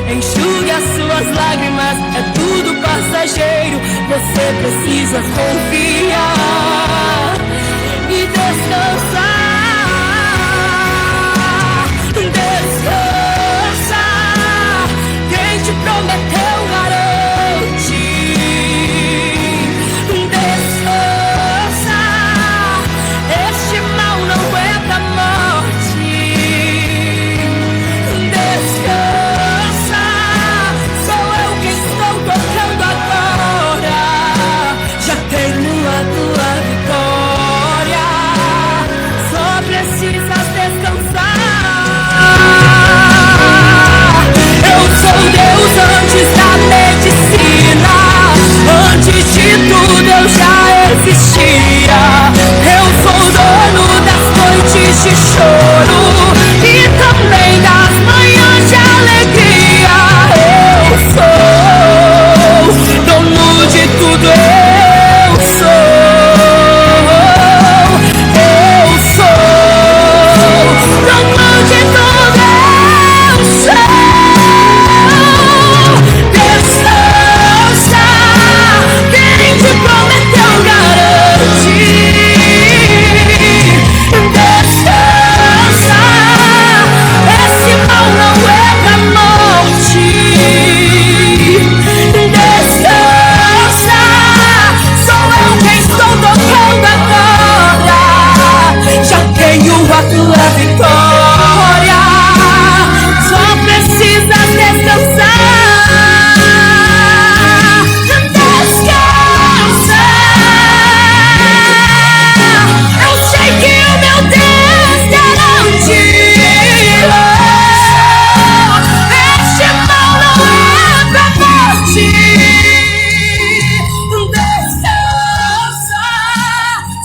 Enxugue as suas lágrimas, é tudo passageiro. Você precisa confiar e descansar. Descansa, quem te prometeu garante. Descansa, este mal não aguenta a morte. Descansa, sou eu que estou tocando agora. Já tenho a tua vitória, só precisas descansar. Eu sou Deus antes da medicina, antes de tudo eu já existia. Eu sou dono das noites de choro e também das manhãs de alegria. Eu sou dono de tudo, eu sou dono de tudo, eu sou. Descansa, quem te prometeu garante. Descansa, esse mal não é pra morte. Descansa, sou eu quem estou tocando agora. Já tenho a tua vitória, só precisas descansar. Descansa, eu sei que o meu Deus garante. Este mal não é pra morte. Descansa,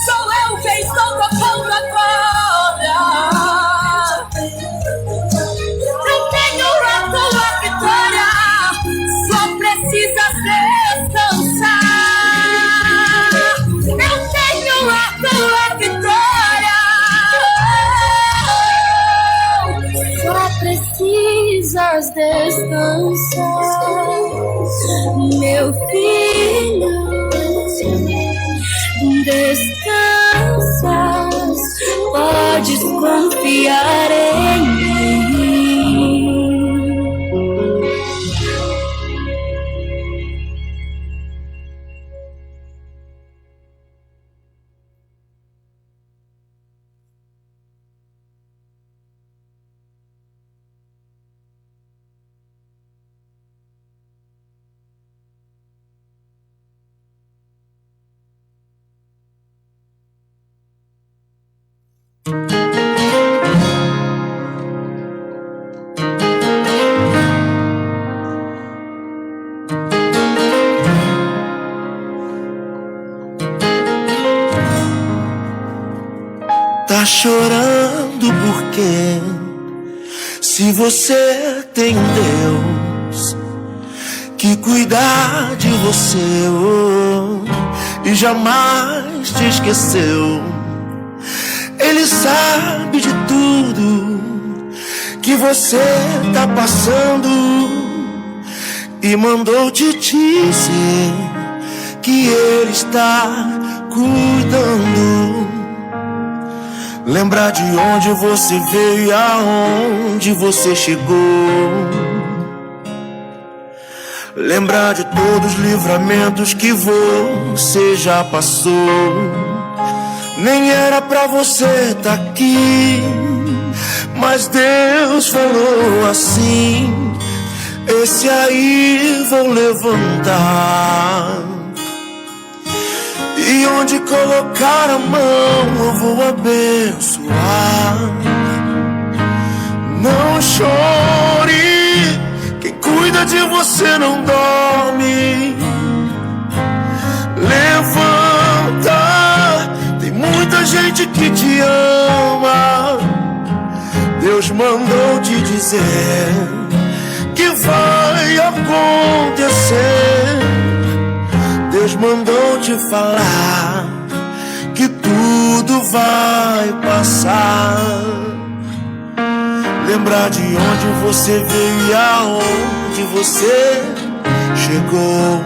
sou eu quem estou tocando agora. Eu tenho a tua vitória, só precisas descansar. Eu tenho a tua vitória, só precisas descansar, meu filho. Descansas, podes confiar em mim. Tá chorando por quê? Se você tem um Deus que cuida de você, e jamais te esqueceu. Ele sabe de tudo que você tá passando e mandou te dizer que Ele está cuidando. Lembrar de onde você veio e aonde você chegou. Lembrar de todos os livramentos que você já passou. Nem era pra você tá aqui, mas Deus falou assim: esse aí vou levantar, e onde colocar a mão eu vou abençoar. Não chore, quem cuida de você não dorme. Levanta, tem muita gente que te ama. Deus mandou te dizer que vai acontecer. Deus mandou te falar que tudo vai passar. Lembrar de onde você veio e aonde você chegou.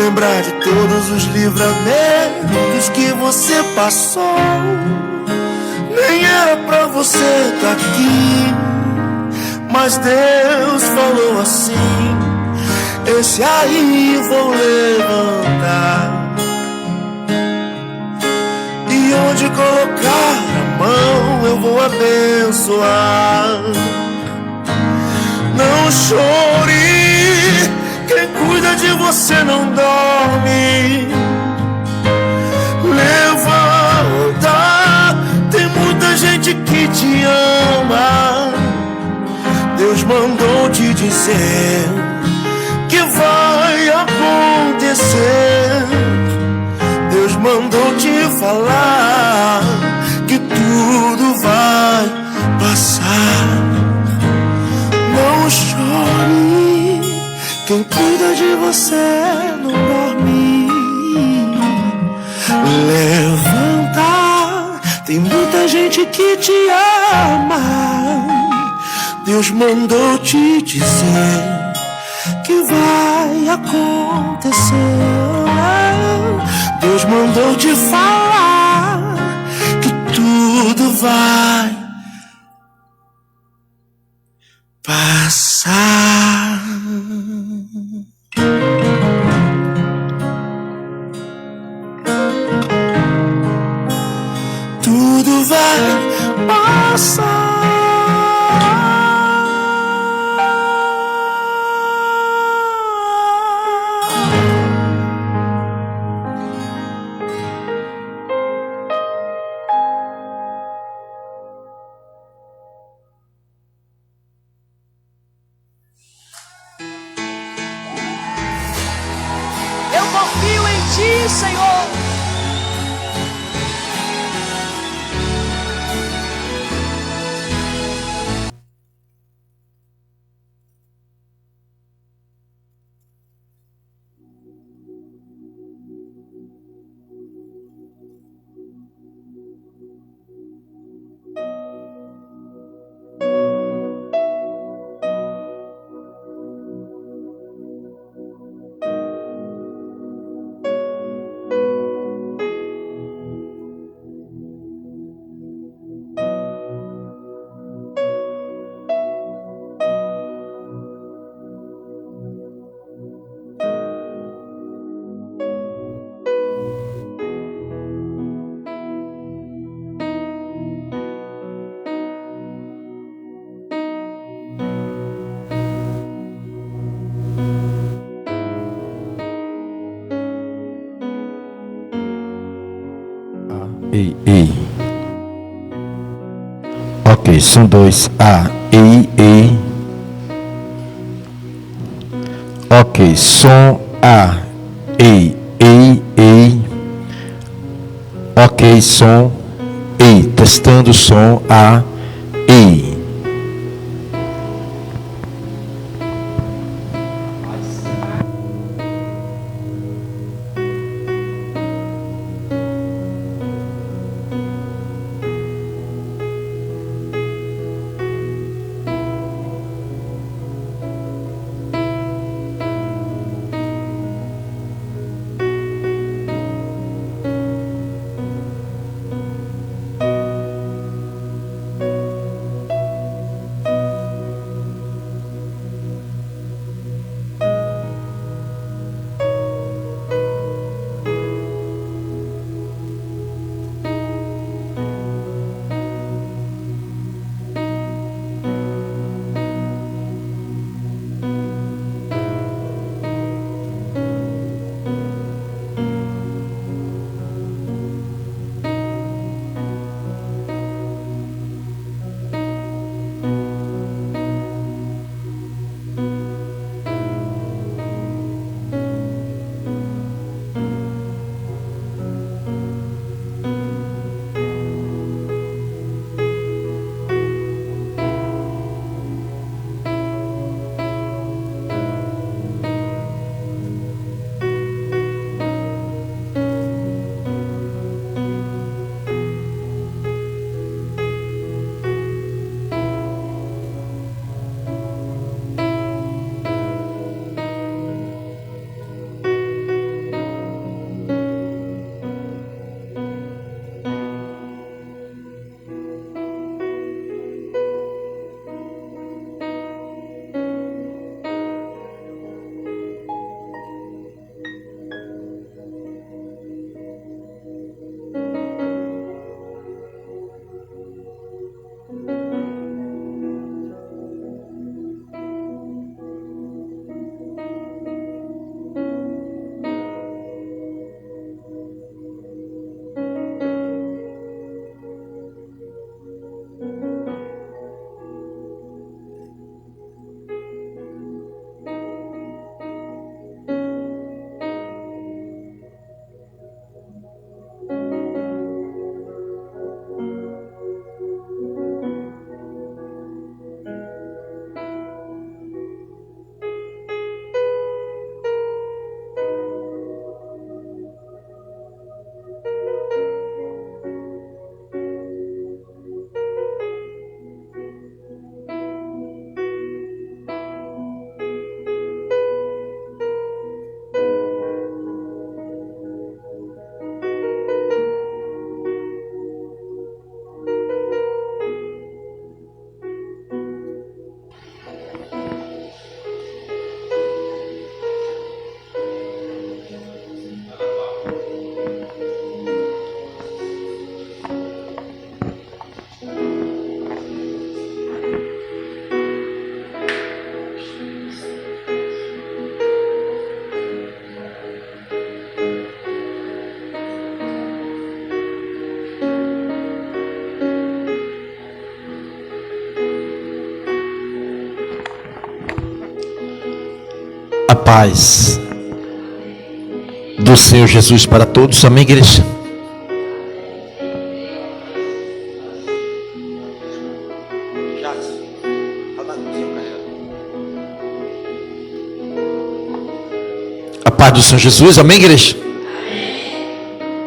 Lembrar de todos os livramentos que você passou. Nem era pra você estar aqui, mas Deus falou assim: esse aí vou levantar. E onde colocar a mão eu vou abençoar. Não chore, quem cuida de você não dorme. Levanta, tem muita gente que te ama. Deus mandou te dizer que vai acontecer. Deus mandou te falar que tudo vai passar. Não chore, quem cuida de você não dorme. Levanta, tem muita gente que te ama. Deus mandou te dizer que vai acontecer. Deus mandou te falar que tudo vai passar. Tudo vai passar. Eu confio em Ti, Senhor. Ei. Ok, são dois. Ei. Ok, som ei. Ok, som ei. Testando o som ei. A paz do Senhor Jesus para todos. Amém, igreja? A paz do Senhor Jesus. Amém, igreja?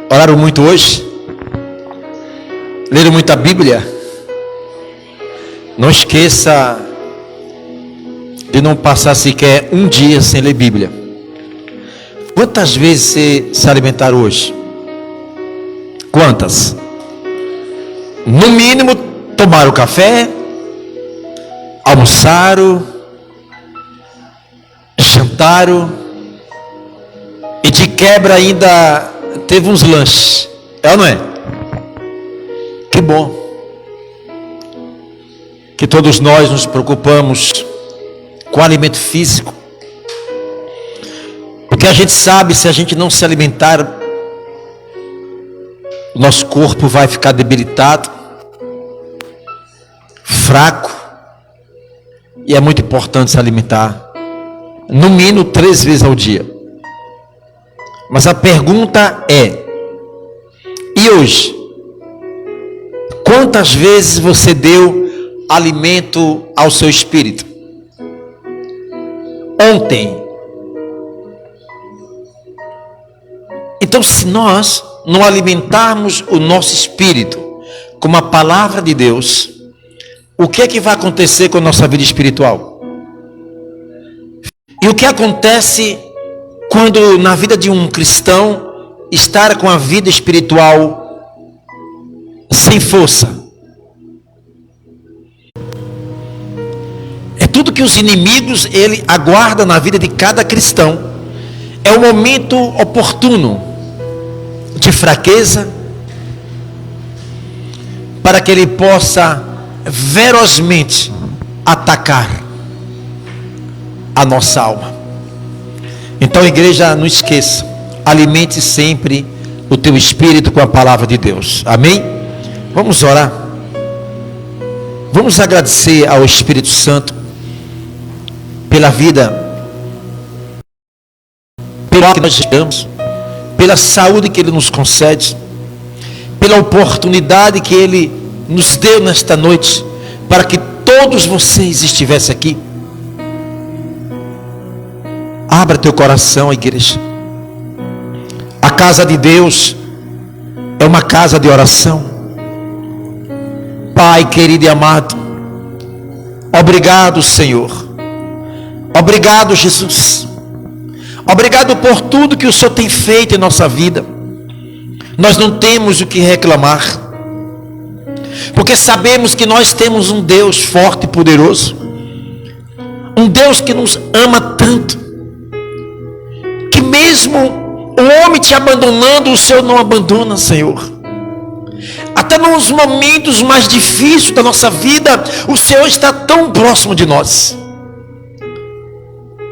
Oraram muito hoje? Leram muita Bíblia? Não esqueça de não passar sequer um dia sem ler Bíblia. Quantas vezes você se alimentar hoje? Quantas? No mínimo, tomaram café, almoçaram, jantaram, e de quebra ainda teve uns lanches. É ou não é? Que bom que todos nós nos preocupamos com o alimento físico, porque a gente sabe, se a gente não se alimentar, o nosso corpo vai ficar debilitado, fraco, e é muito importante se alimentar, no mínimo 3 vezes ao dia. Mas a pergunta é: e hoje? Quantas vezes você deu alimento ao seu espírito? Ontem. Então, se nós não alimentarmos o nosso espírito com a palavra de Deus, o que é que vai acontecer com a nossa vida espiritual? E o que acontece quando na vida de um cristão estar com a vida espiritual sem força? É tudo que os inimigos ele aguarda na vida de cada cristão. É o momento oportuno de fraqueza, para que ele possa ferozmente atacar a nossa alma. Então, igreja, não esqueça, alimente sempre o teu espírito com a palavra de Deus. Amém? Vamos orar. Vamos agradecer ao Espírito Santo pela vida, pelo que nós chegamos, pela saúde que Ele nos concede, pela oportunidade que Ele nos deu nesta noite, para que todos vocês estivessem aqui. Abra teu coração, igreja. A casa de Deus é uma casa de oração. Pai querido e amado, obrigado, Senhor. Obrigado, Jesus. Obrigado por tudo que o Senhor tem feito em nossa vida. Nós não temos o que reclamar, porque sabemos que nós temos um Deus forte e poderoso, um Deus que nos ama tanto, que mesmo o homem te abandonando, o Senhor não abandona, Senhor. Até nos momentos mais difíceis da nossa vida, o Senhor está tão próximo de nós.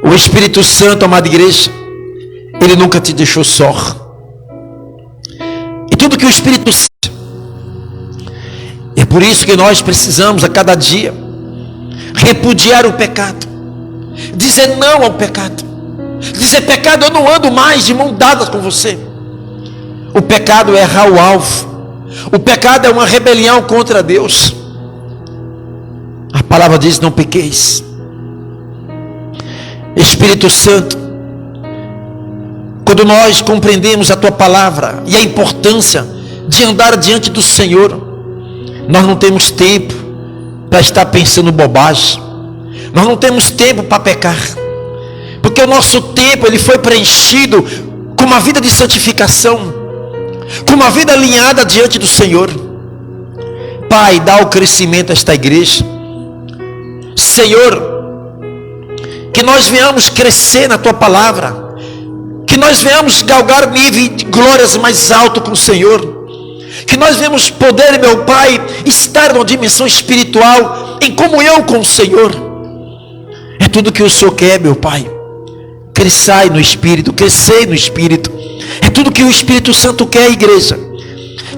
O Espírito Santo, amada igreja, Ele nunca te deixou só. E tudo que o Espírito Santo, é por isso que nós precisamos a cada dia repudiar o pecado, dizer não ao pecado, dizer: pecado, eu não ando mais de mão dada com você. O pecado é errar o alvo, o pecado é uma rebelião contra Deus. A palavra diz: não pequeis. Espírito Santo, quando nós compreendemos a tua palavra e a importância de andar diante do Senhor, nós não temos tempo para estar pensando bobagem, nós não temos tempo para pecar, porque o nosso tempo ele foi preenchido com uma vida de santificação, com uma vida alinhada diante do Senhor. Pai, dá o crescimento a esta igreja, Senhor, que nós venhamos crescer na tua palavra, que nós venhamos galgar nível de glórias mais alto com o Senhor, que nós venhamos poder, meu Pai, estar numa dimensão espiritual em comunhão com o Senhor. É tudo que o Senhor quer, meu Pai. Crescei no Espírito, crescei no Espírito. É tudo que o Espírito Santo quer, igreja.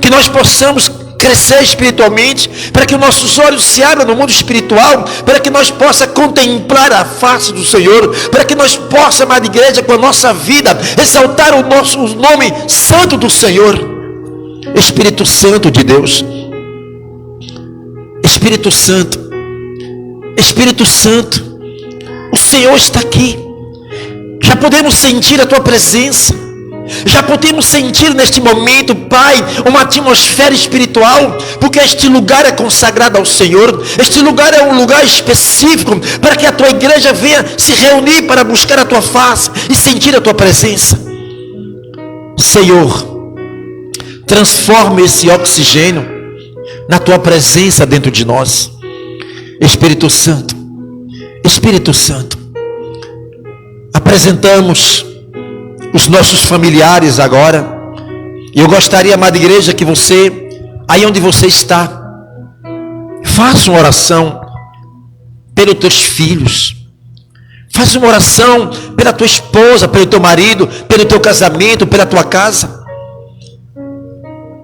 Que nós possamos crescer espiritualmente, para que os nossos olhos se abram no mundo espiritual, para que nós possamos contemplar a face do Senhor, para que nós possamos, amada igreja, com a nossa vida, exaltar o nome santo do Senhor. Espírito Santo de Deus, Espírito Santo, Espírito Santo, o Senhor está aqui. Já podemos sentir a tua presença, já podemos sentir neste momento, Pai, uma atmosfera espiritual, porque este lugar é consagrado ao Senhor. Este lugar é um lugar específico para que a tua igreja venha se reunir para buscar a tua face e sentir a tua presença. Senhor, transforma esse oxigênio na tua presença dentro de nós. Espírito Santo, Espírito Santo, apresentamos os nossos familiares agora. E eu gostaria, amada igreja, que você, aí onde você está, faça uma oração pelos teus filhos. Faça uma oração pela tua esposa, pelo teu marido, pelo teu casamento, pela tua casa.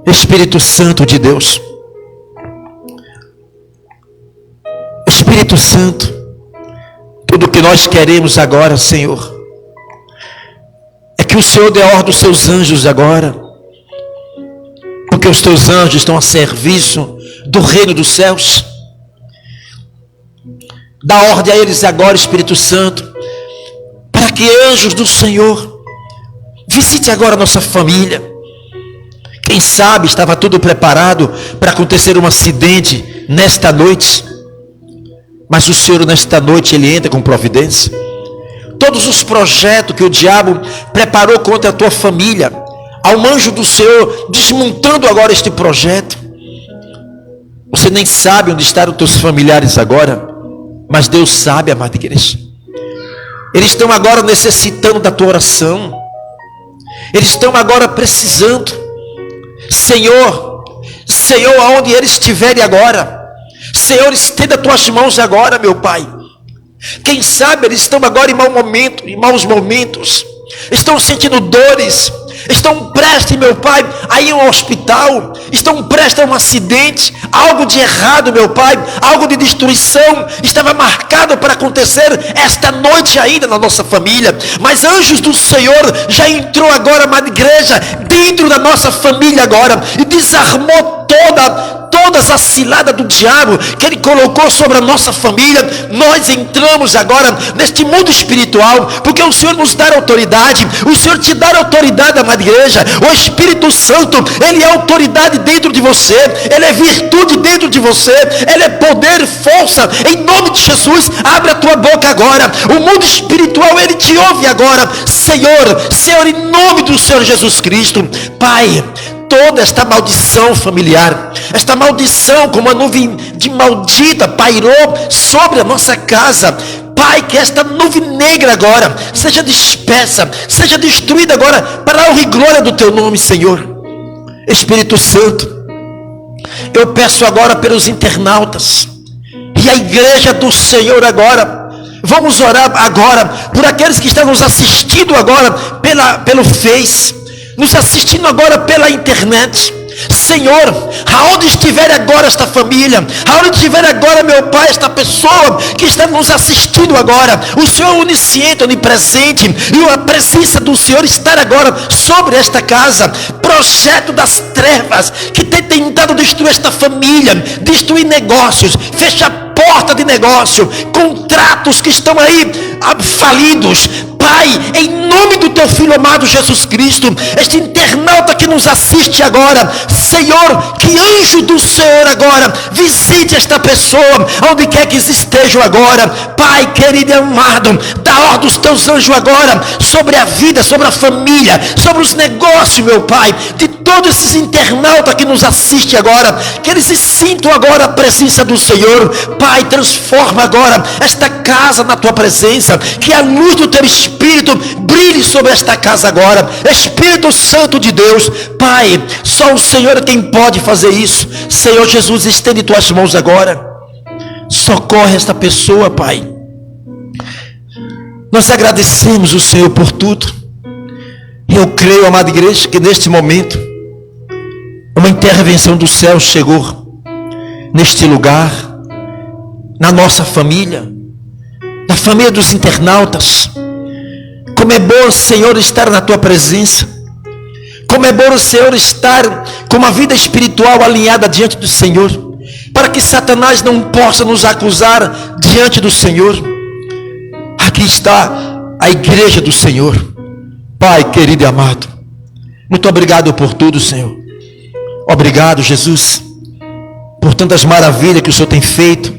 Espírito Santo de Deus, Espírito Santo, tudo que nós queremos agora, Senhor, é que o Senhor dê ordem aos seus anjos agora, porque os teus anjos estão a serviço do reino dos céus. Dá ordem a eles agora, Espírito Santo, para que anjos do Senhor visite agora a nossa família. Quem sabe estava tudo preparado para acontecer um acidente nesta noite, mas o Senhor nesta noite Ele entra com providência. Todos os projetos que o diabo preparou contra a tua família, há um anjo do Senhor desmontando agora este projeto. Você nem sabe onde estão os teus familiares agora, mas Deus sabe, amada igreja. Eles estão agora necessitando da tua oração. Eles estão agora precisando. Senhor, Senhor, aonde eles estiverem agora, Senhor, estenda as tuas mãos agora, meu Pai. Quem sabe eles estão agora em maus momentos, estão sentindo dores, estão prestes, meu Pai, a ir ao hospital, estão prestes a um acidente, algo de errado, meu Pai, algo de destruição estava marcado para acontecer esta noite ainda na nossa família, mas anjos do Senhor já entrou agora, amada igreja, dentro da nossa família agora, e desarmou todas as ciladas do diabo que ele colocou sobre a nossa família. Nós entramos agora neste mundo espiritual, porque o Senhor nos dá autoridade. O Senhor te dá autoridade, amada igreja. O Espírito Santo, Ele é autoridade dentro de você, Ele é virtude dentro de você, Ele é poder, força, em nome de Jesus. Abre a tua boca agora, o mundo espiritual, Ele te ouve agora. Senhor, em nome do Senhor Jesus Cristo, Pai, toda esta maldição familiar, esta maldição como uma nuvem de maldita pairou sobre a nossa casa, Pai, que esta nuvem negra agora seja dispersa, seja destruída agora, para a honra e glória do teu nome, Senhor. Espírito Santo, eu peço agora pelos internautas e a igreja do Senhor agora. Vamos orar agora por aqueles que estão nos assistindo agora pelo Face, nos assistindo agora pela internet. Senhor, aonde estiver agora esta família, aonde estiver agora, meu Pai, esta pessoa que está nos assistindo agora, o Senhor é onisciente, onipresente, e a presença do Senhor estar agora sobre esta casa. Projeto das trevas que tem tentado destruir esta família, destruir negócios, fechar porta de negócio, contratos que estão aí falidos. Pai, em nome do teu Filho amado Jesus Cristo, este internauta que nos assiste agora, Senhor, que anjo do Senhor agora visite esta pessoa, onde quer que estejam agora. Pai querido e amado, dá ordem dos teus anjos agora, sobre a vida, sobre a família, sobre os negócios, meu Pai, de todos esses internautas que nos assistem agora, que eles se sintam agora a presença do Senhor. Pai, transforma agora esta casa na tua presença, que a luz do teu Espírito brilhe sobre esta casa agora. Espírito Santo de Deus, Pai, só o Senhor é quem pode fazer isso. Senhor Jesus, estende tuas mãos agora, socorre esta pessoa, Pai. Nós agradecemos o Senhor por tudo. Eu creio, amada igreja, que neste momento Uma intervenção do céu chegou neste lugar, na nossa família, na família dos internautas. Como é bom, Senhor, estar na tua presença. Como é bom, Senhor, estar com uma vida espiritual alinhada diante do Senhor, para que Satanás não possa nos acusar diante do Senhor. Aqui está a igreja do Senhor. Pai querido e amado, muito obrigado por tudo, Senhor. Obrigado, Jesus, por tantas maravilhas que o Senhor tem feito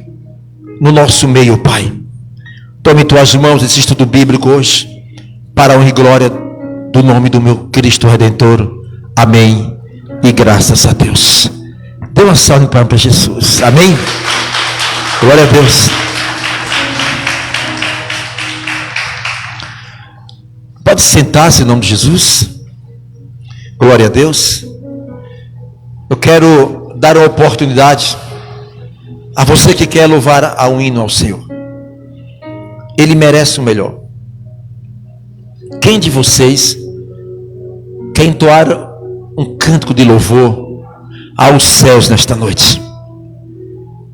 no nosso meio, Pai. Tome em tuas mãos esse estudo bíblico hoje, para a honra e glória do nome do meu Cristo Redentor. Amém. E graças a Deus. Dê uma salva para Jesus. Amém. Glória a Deus. Pode sentar-se em nome de Jesus. Glória a Deus. Eu quero dar uma oportunidade a você que quer louvar a um hino ao Senhor. Ele merece o melhor. Quem de vocês quer entoar um cântico de louvor aos céus nesta noite?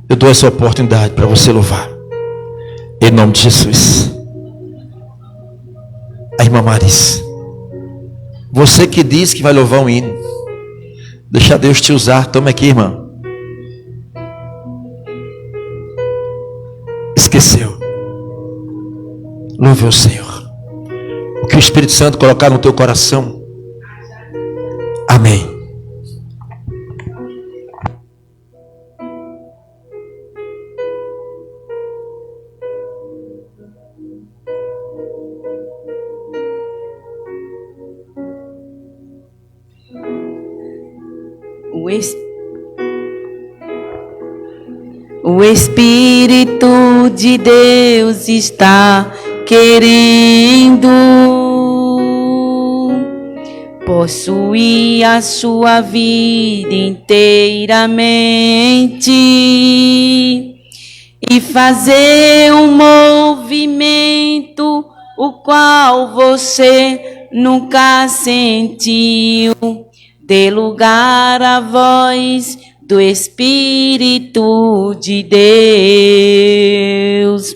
Eu dou essa oportunidade para você louvar, em nome de Jesus. A irmã Maris, você que diz que vai louvar um hino, deixa Deus te usar. Toma aqui, irmã. Esqueceu. Louve ao Senhor. O que o Espírito Santo colocar no teu coração. Amém. O Espírito de Deus está querendo possuir a sua vida inteiramente e fazer um movimento o qual você nunca sentiu. Dê lugar à voz do Espírito de Deus.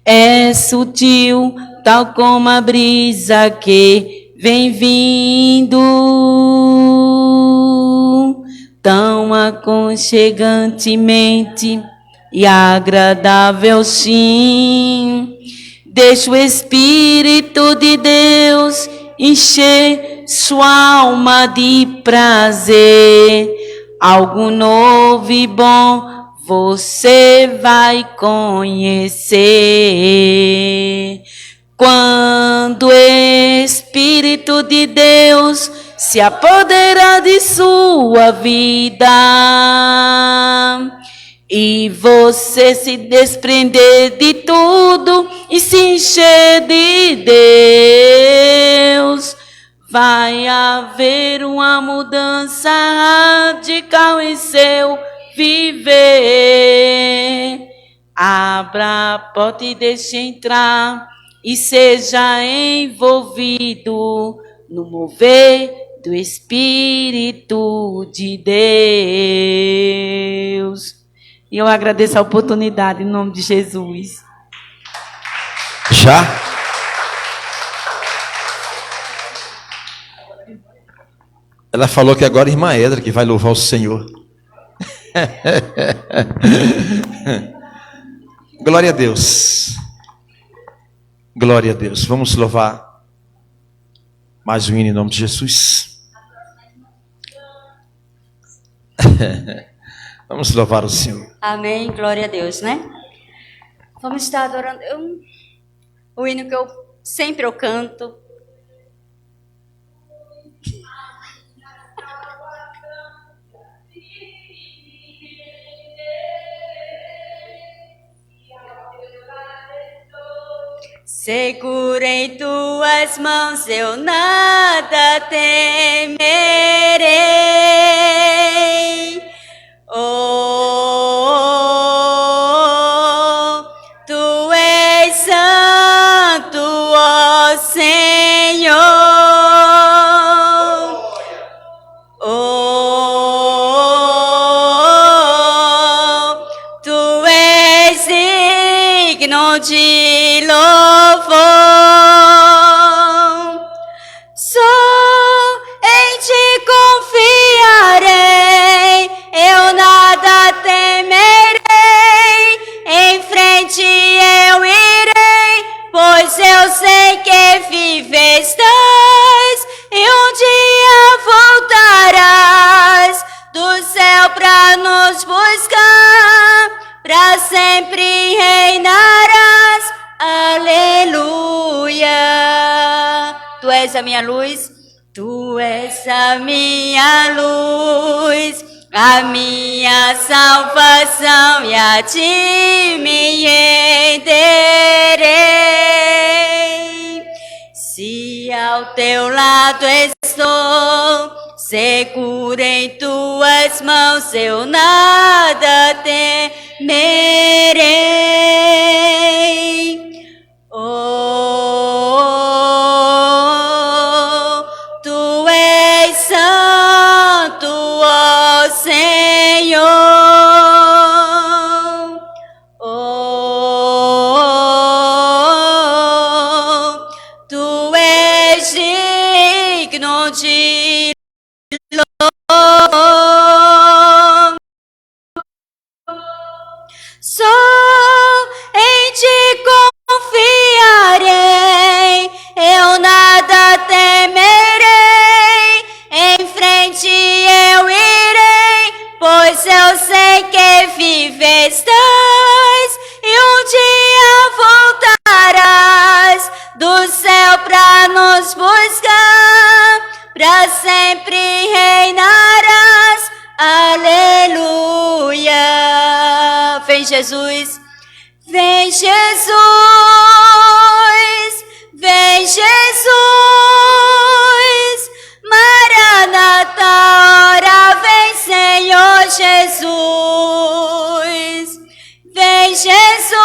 É sutil, tal como a brisa que vem vindo, tão aconchegantemente e agradável, sim. Deixa o Espírito de Deus encher sua alma de prazer. Algo novo e bom você vai conhecer. Quando o Espírito de Deus se apoderar de sua vida e você se desprender de tudo e se encher de Deus, vai haver uma mudança radical em seu viver. Abra a porta e deixe entrar e seja envolvido no mover do Espírito de Deus. E eu agradeço a oportunidade em nome de Jesus. Já? Ela falou que agora a irmã Edra que vai louvar o Senhor. Glória a Deus. Glória a Deus. Vamos louvar mais um hino em nome de Jesus. Vamos louvar o Senhor. Amém, glória a Deus, né? Vamos estar adorando. O hino que eu sempre canto. Segura em tuas mãos, eu nada temerei. Oh, tu és santo, ó Senhor. Oh, és a minha luz. Tu és a minha luz, a minha salvação, e a ti me renderei. Se ao teu lado estou, seguro em tuas mãos, eu nada temerei. Oh, tu és santo, ó Senhor. Oh, tu és digno de louvor. Só em ti confiarei, eu nada temerei, em frente eu irei, pois eu sei que vive estás, e um dia voltarás do céu pra nos buscar, pra sempre reinarás, aleluia. Vem Jesus, vem Jesus, vem Jesus, Maranata, ora vem Senhor Jesus, vem Jesus,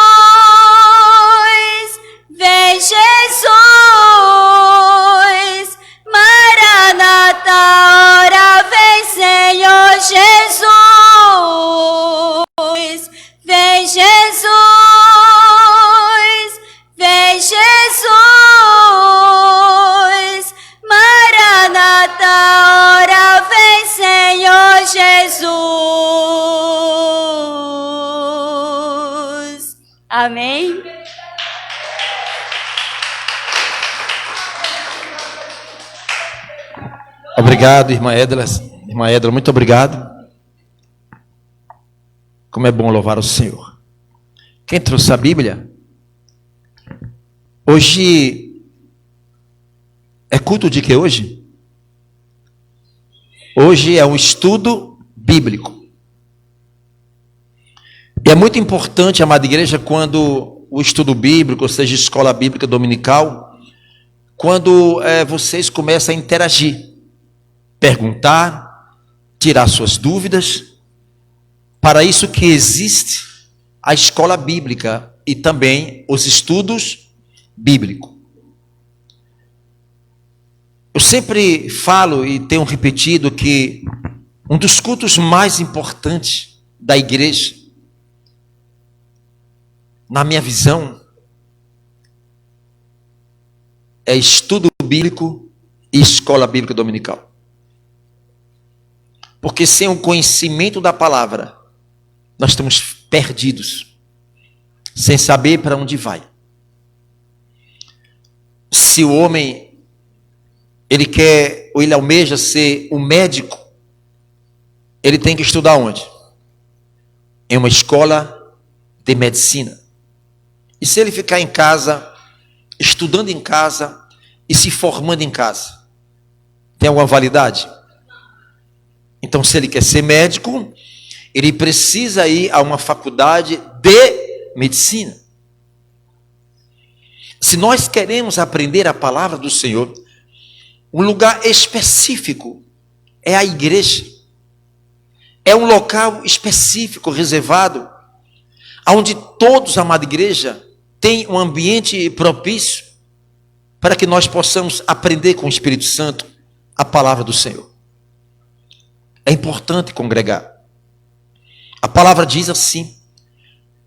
vem Jesus, Maranata, ora vem Senhor Jesus, vem Jesus, vem Jesus, Maranata, ora vem Senhor Jesus. Amém. Obrigado, irmã Edla. Irmã Edla, muito obrigado. Como é bom louvar o Senhor. Quem trouxe a Bíblia? Hoje é culto de que hoje? Hoje é um estudo bíblico. E é muito importante, amada igreja, quando o estudo bíblico, ou seja, escola bíblica dominical, quando vocês começam a interagir, perguntar, tirar suas dúvidas. Para isso que existe a escola bíblica e também os estudos bíblicos. Eu sempre falo e tenho repetido que um dos cultos mais importantes da igreja, na minha visão, é estudo bíblico e escola bíblica dominical. Porque sem o conhecimento da palavra, nós estamos perdidos, sem saber para onde vai. Se o homem, ele quer, ou ele almeja ser um médico, ele tem que estudar onde? Em uma escola de medicina. E se ele ficar em casa, estudando em casa e se formando em casa, tem alguma validade? Então, se ele quer ser médico, ele precisa ir a uma faculdade de medicina. Se nós queremos aprender a palavra do Senhor, um lugar específico é a igreja. É um local específico, reservado, onde todos, amada igreja, têm um ambiente propício para que nós possamos aprender com o Espírito Santo a palavra do Senhor. É importante congregar. A palavra diz assim,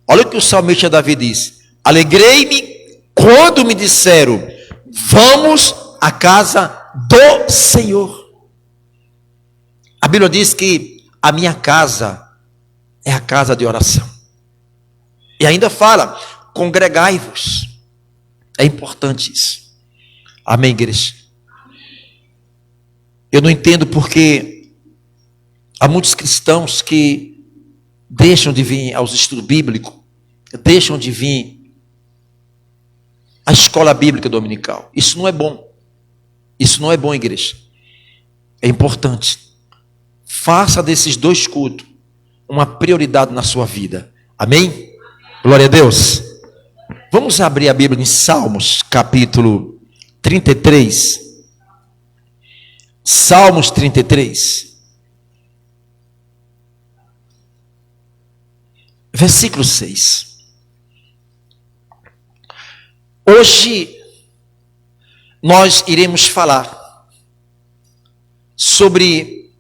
olha o que o salmista Davi diz: alegrei-me quando me disseram, vamos à casa do Senhor. A Bíblia diz que a minha casa é a casa de oração. E ainda fala, congregai-vos. É importante isso. Amém, igreja? Eu não entendo porque há muitos cristãos que deixam de vir aos estudos bíblicos, deixam de vir à escola bíblica dominical. Isso não é bom. Isso não é bom, igreja. É importante. Faça desses 2 cultos uma prioridade na sua vida. Amém? Glória a Deus. Vamos abrir a Bíblia em Salmos, capítulo 33. Salmos 33. Versículo 6. Hoje nós iremos falar sobre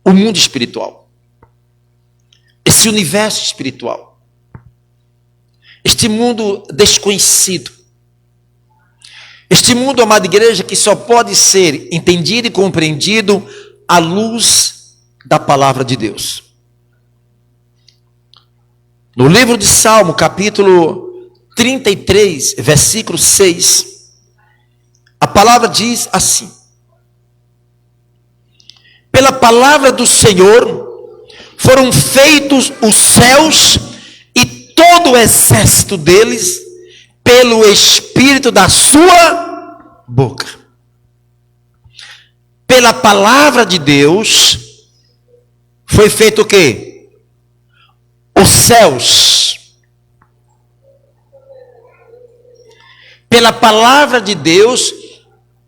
o mundo espiritual. Esse universo espiritual. Este mundo desconhecido. Este mundo, amada igreja, que só pode ser entendido e compreendido à luz da palavra de Deus. No livro de Salmo, capítulo 33, versículo 6, a palavra diz assim: pela palavra do Senhor foram feitos os céus e todo o exército deles, pelo Espírito da sua boca. Pela palavra de Deus foi feito o quê? Os céus. Pela palavra de Deus,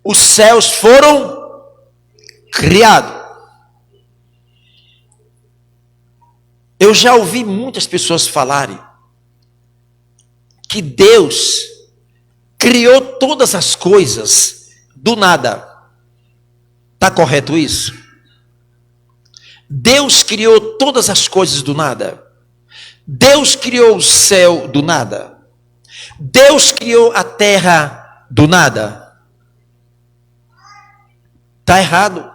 os céus foram criados. Eu já ouvi muitas pessoas falarem que Deus criou todas as coisas do nada. Está correto isso? Deus criou todas as coisas do nada. Deus criou o céu do nada. Deus criou a terra do nada. Está errado.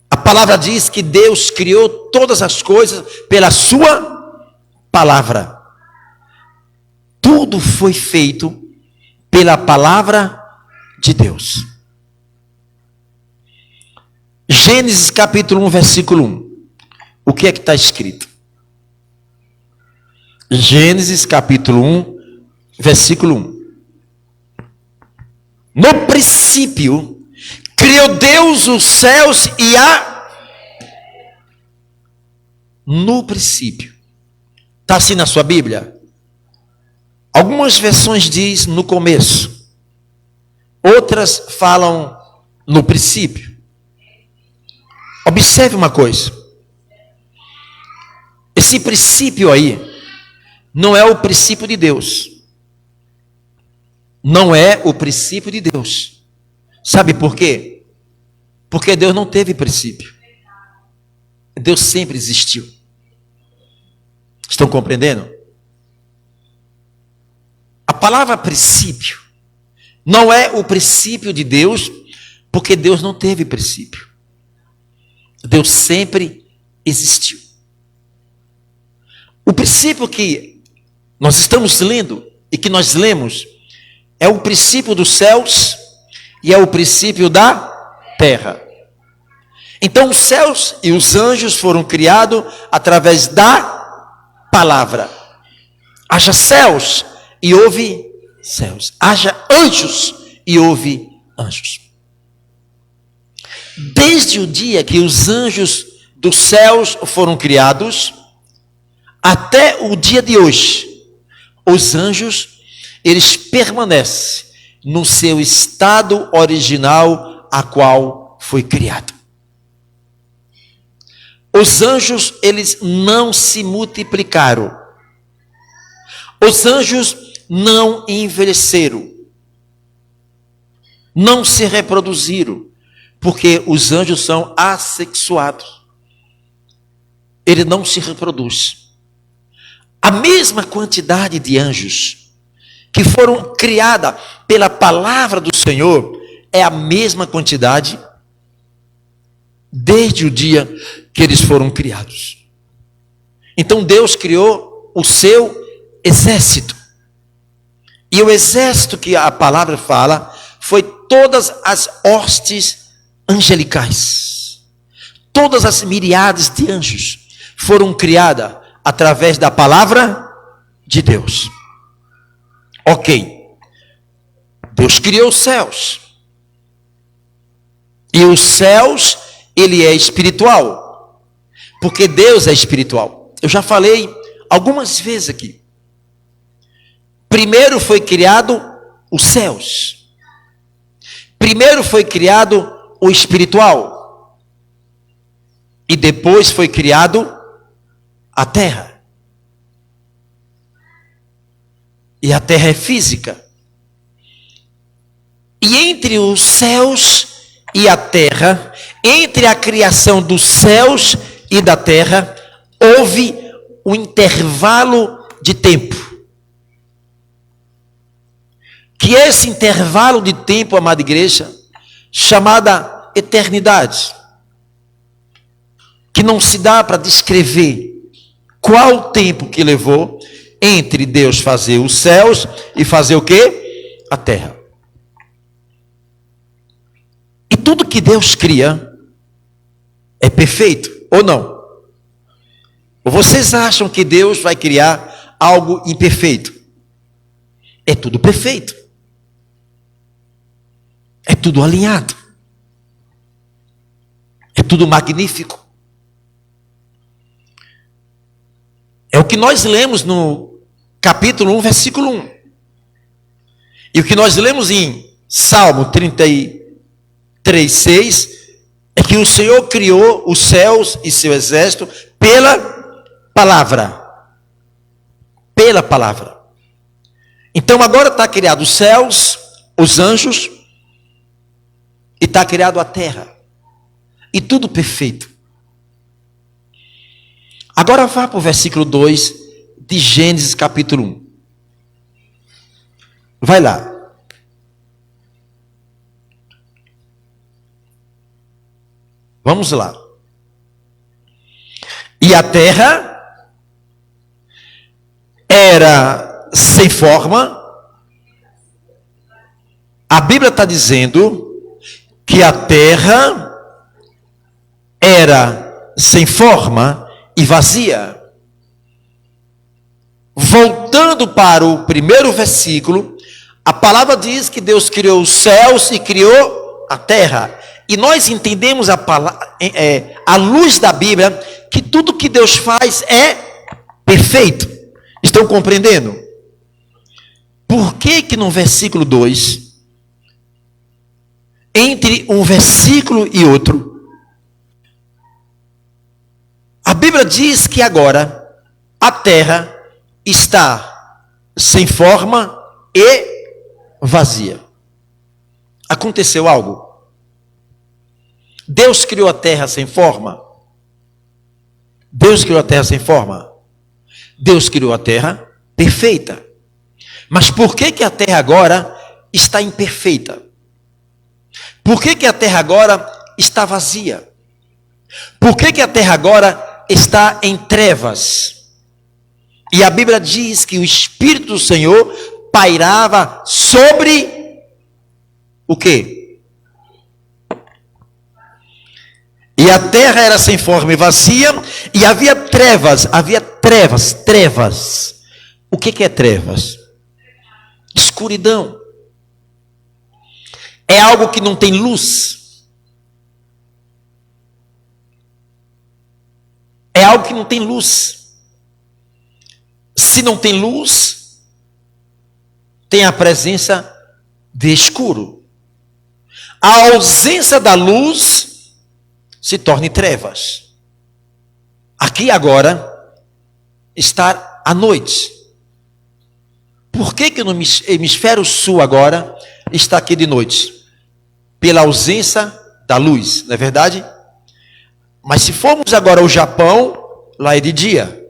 A palavra diz que Deus criou todas as coisas pela sua palavra. Tudo foi feito pela palavra de Deus. Gênesis capítulo 1, versículo 1. O que é que está escrito? Gênesis capítulo 1, versículo 1. No princípio, criou Deus os céus e a... No princípio. Está assim na sua Bíblia? Algumas versões diz no começo. Outras falam no princípio. Observe uma coisa. Esse princípio aí não é o princípio de Deus. Não é o princípio de Deus. Sabe por quê? Porque Deus não teve princípio. Deus sempre existiu. Estão compreendendo? A palavra princípio não é o princípio de Deus, porque Deus não teve princípio. Deus sempre existiu. O princípio que nós estamos lendo e que nós lemos é o princípio dos céus e é o princípio da terra. Então os céus e os anjos foram criados através da palavra. Haja céus e houve céus. Haja anjos e houve anjos. Desde o dia que os anjos dos céus foram criados até o dia de hoje, os anjos, eles permanecem no seu estado original a qual foi criado. Os anjos, eles não se multiplicaram. Os anjos não envelheceram. Não se reproduziram. Porque os anjos são assexuados. Ele não se reproduz. A mesma quantidade de anjos que foram criados pela palavra do Senhor é a mesma quantidade desde o dia que eles foram criados. Então Deus criou o seu exército. E o exército que a palavra fala foi todas as hostes angelicais. Todas as miríades de anjos foram criadas através da palavra de Deus. Ok. Deus criou os céus. E os céus, ele é espiritual. Porque Deus é espiritual. Eu já falei algumas vezes aqui. Primeiro foi criado os céus. Primeiro foi criado o espiritual. E depois foi criado a terra. E a terra é física. E entre os céus e a terra, entre a criação dos céus e da terra, houve um intervalo de tempo. Que esse intervalo de tempo, amada igreja, chamada eternidade, que não se dá para descrever qual o tempo que levou entre Deus fazer os céus e fazer o quê? A terra. E tudo que Deus cria é perfeito, ou não? Ou vocês acham que Deus vai criar algo imperfeito? É tudo perfeito. É tudo alinhado. É tudo magnífico. É o que nós lemos no capítulo 1, versículo 1. E o que nós lemos em Salmo 33, 6, é que o Senhor criou os céus e seu exército pela palavra. Pela palavra. Então agora está criado os céus, os anjos, e está criado a terra. E tudo perfeito. Agora vá para o versículo 2 de Gênesis capítulo 1. Vai lá. Vamos lá. E a terra era sem forma. A Bíblia está dizendo que a terra era sem forma e vazia. Voltando para o primeiro versículo, a palavra diz que Deus criou os céus e criou a terra. E nós entendemos à luz da Bíblia que tudo que Deus faz é perfeito. Estão compreendendo? Por que no versículo 2, entre um versículo e outro, a Bíblia diz que agora a terra está sem forma e vazia? Aconteceu algo? Deus criou a terra sem forma? Deus criou a terra sem forma? Deus criou a terra perfeita. Mas por que a terra agora está imperfeita? Por que a terra agora está vazia? Por que a terra agora está em trevas? E a Bíblia diz que o Espírito do Senhor pairava sobre o quê? E a terra era sem forma e vazia, e havia trevas. O que é trevas? Escuridão. É algo que não tem luz. É algo que não tem luz. Se não tem luz, tem a presença de escuro. A ausência da luz se torna em trevas. Aqui agora está a noite. Por que no hemisfério sul agora está aqui de noite? Pela ausência da luz, não é verdade? Mas se formos agora ao Japão, lá é de dia.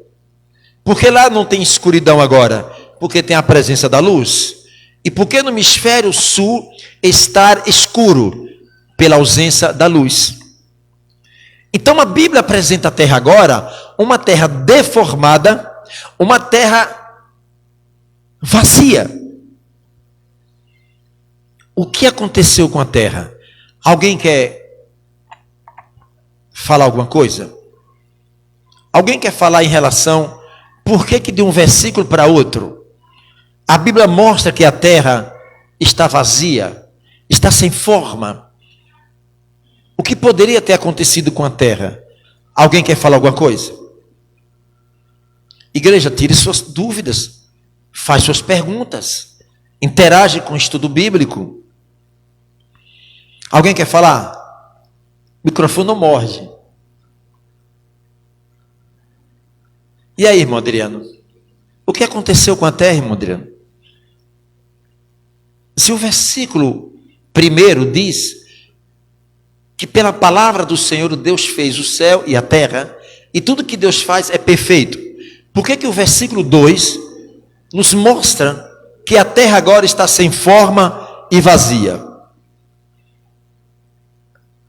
Porque lá não tem escuridão agora? Porque tem a presença da luz. E por que no hemisfério sul está escuro? Pela ausência da luz. Então a Bíblia apresenta a terra agora, uma terra deformada, uma terra vazia. O que aconteceu com a terra? Alguém quer falar alguma coisa? Alguém quer falar em relação por que de um versículo para outro a Bíblia mostra que a terra está vazia, está sem forma. O que poderia ter acontecido com a terra? Alguém quer falar alguma coisa? Igreja, tire suas dúvidas, faz suas perguntas, interage com o estudo bíblico. Alguém quer falar? O microfone não morde. E aí, irmão Adriano? O que aconteceu com a terra, irmão Adriano? Se o versículo 1 diz que pela palavra do Senhor Deus fez o céu e a terra, e tudo que Deus faz é perfeito, por que o versículo 2 nos mostra que a terra agora está sem forma e vazia?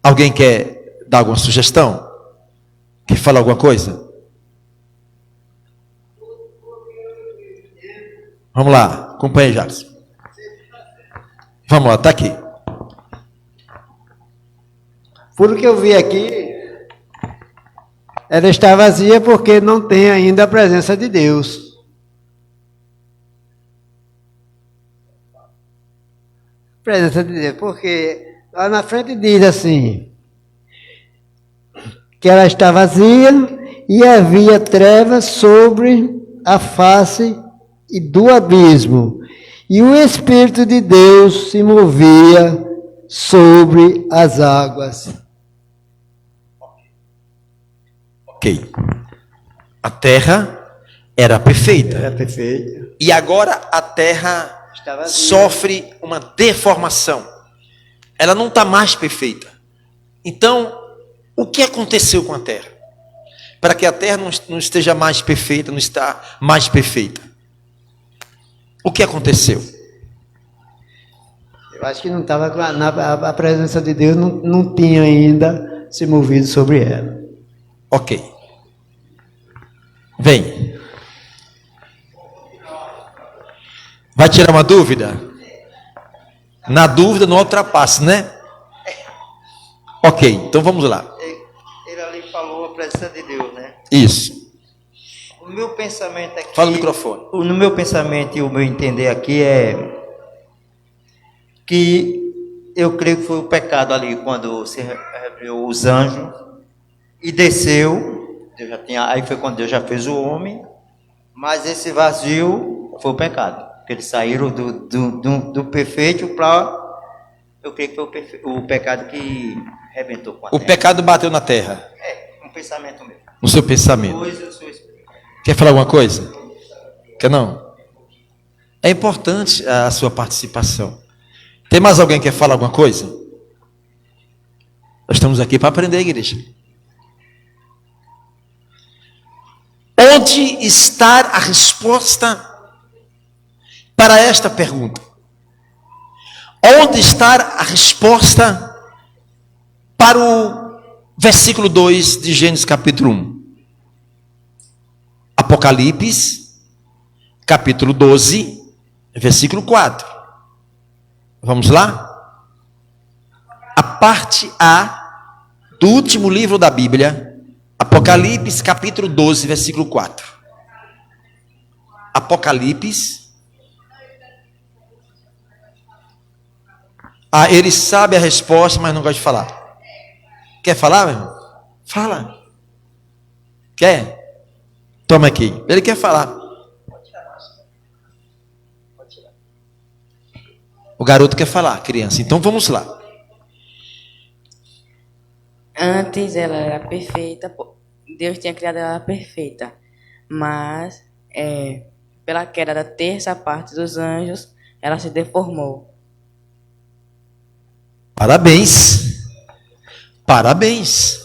Alguém quer dar alguma sugestão? Quer falar alguma coisa? Vamos lá, acompanhe, Jacques. Vamos lá, está aqui. Pelo que eu vi aqui, ela está vazia porque não tem ainda a presença de Deus. Presença de Deus, porque lá na frente diz assim, que ela está vazia e havia trevas sobre a face e do abismo, e o Espírito de Deus se movia sobre as águas. Ok. A terra era perfeita. Era perfeita. E agora a terra sofre uma deformação. Ela não está mais perfeita. Então, o que aconteceu com a terra? Para que a terra não esteja mais perfeita, não está mais perfeita. O que aconteceu? Eu acho que não estava, a presença de Deus não tinha ainda se movido sobre ela. Ok. Vem. Vai tirar uma dúvida? Na dúvida não ultrapasse, né? Ok, então vamos lá. Ele ali falou a presença de Deus, né? Isso. O meu pensamento aqui... Fala no microfone. No meu pensamento e o meu entender aqui é que eu creio que foi o pecado ali, quando se revelou os anjos e desceu. Deus já tinha, aí foi quando Deus já fez o homem, mas esse vazio foi o pecado, porque eles saíram do perfeito para, eu creio que foi o pecado que arrebentou com a terra. O pecado bateu na terra. É, um pensamento meu. No seu pensamento. Depois eu sou espírito. Quer falar alguma coisa? Quer não? É importante a sua participação. Tem mais alguém que quer falar alguma coisa? Nós estamos aqui para aprender, igreja. Onde está a resposta para esta pergunta? Onde está a resposta para o versículo 2 de Gênesis capítulo 1? Apocalipse, capítulo 12, versículo 4. Vamos lá? A parte A do último livro da Bíblia, Apocalipse, capítulo 12, versículo 4. Apocalipse. Ele sabe a resposta, mas não gosta de falar. Quer falar, meu irmão? Fala. Quer? Toma aqui. Ele quer falar. O garoto quer falar, criança. Então vamos lá. Antes ela era perfeita, Deus tinha criado ela perfeita, mas pela queda da terça parte dos anjos, ela se deformou. Parabéns. Parabéns.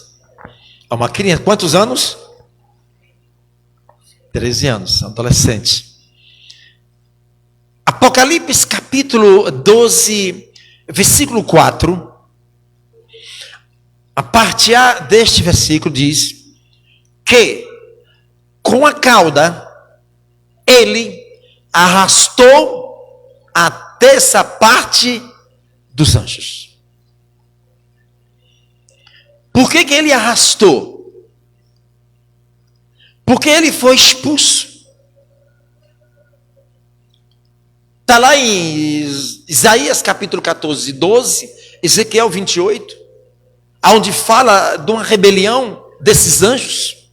É uma criança. Quantos anos? 13 anos, adolescente. Apocalipse capítulo 12, versículo 4. A parte A deste versículo diz que com a cauda ele arrastou a terça parte dos anjos. Por que ele arrastou? Porque ele foi expulso. Está lá em Isaías capítulo 14, 12, Ezequiel 28, onde fala de uma rebelião desses anjos.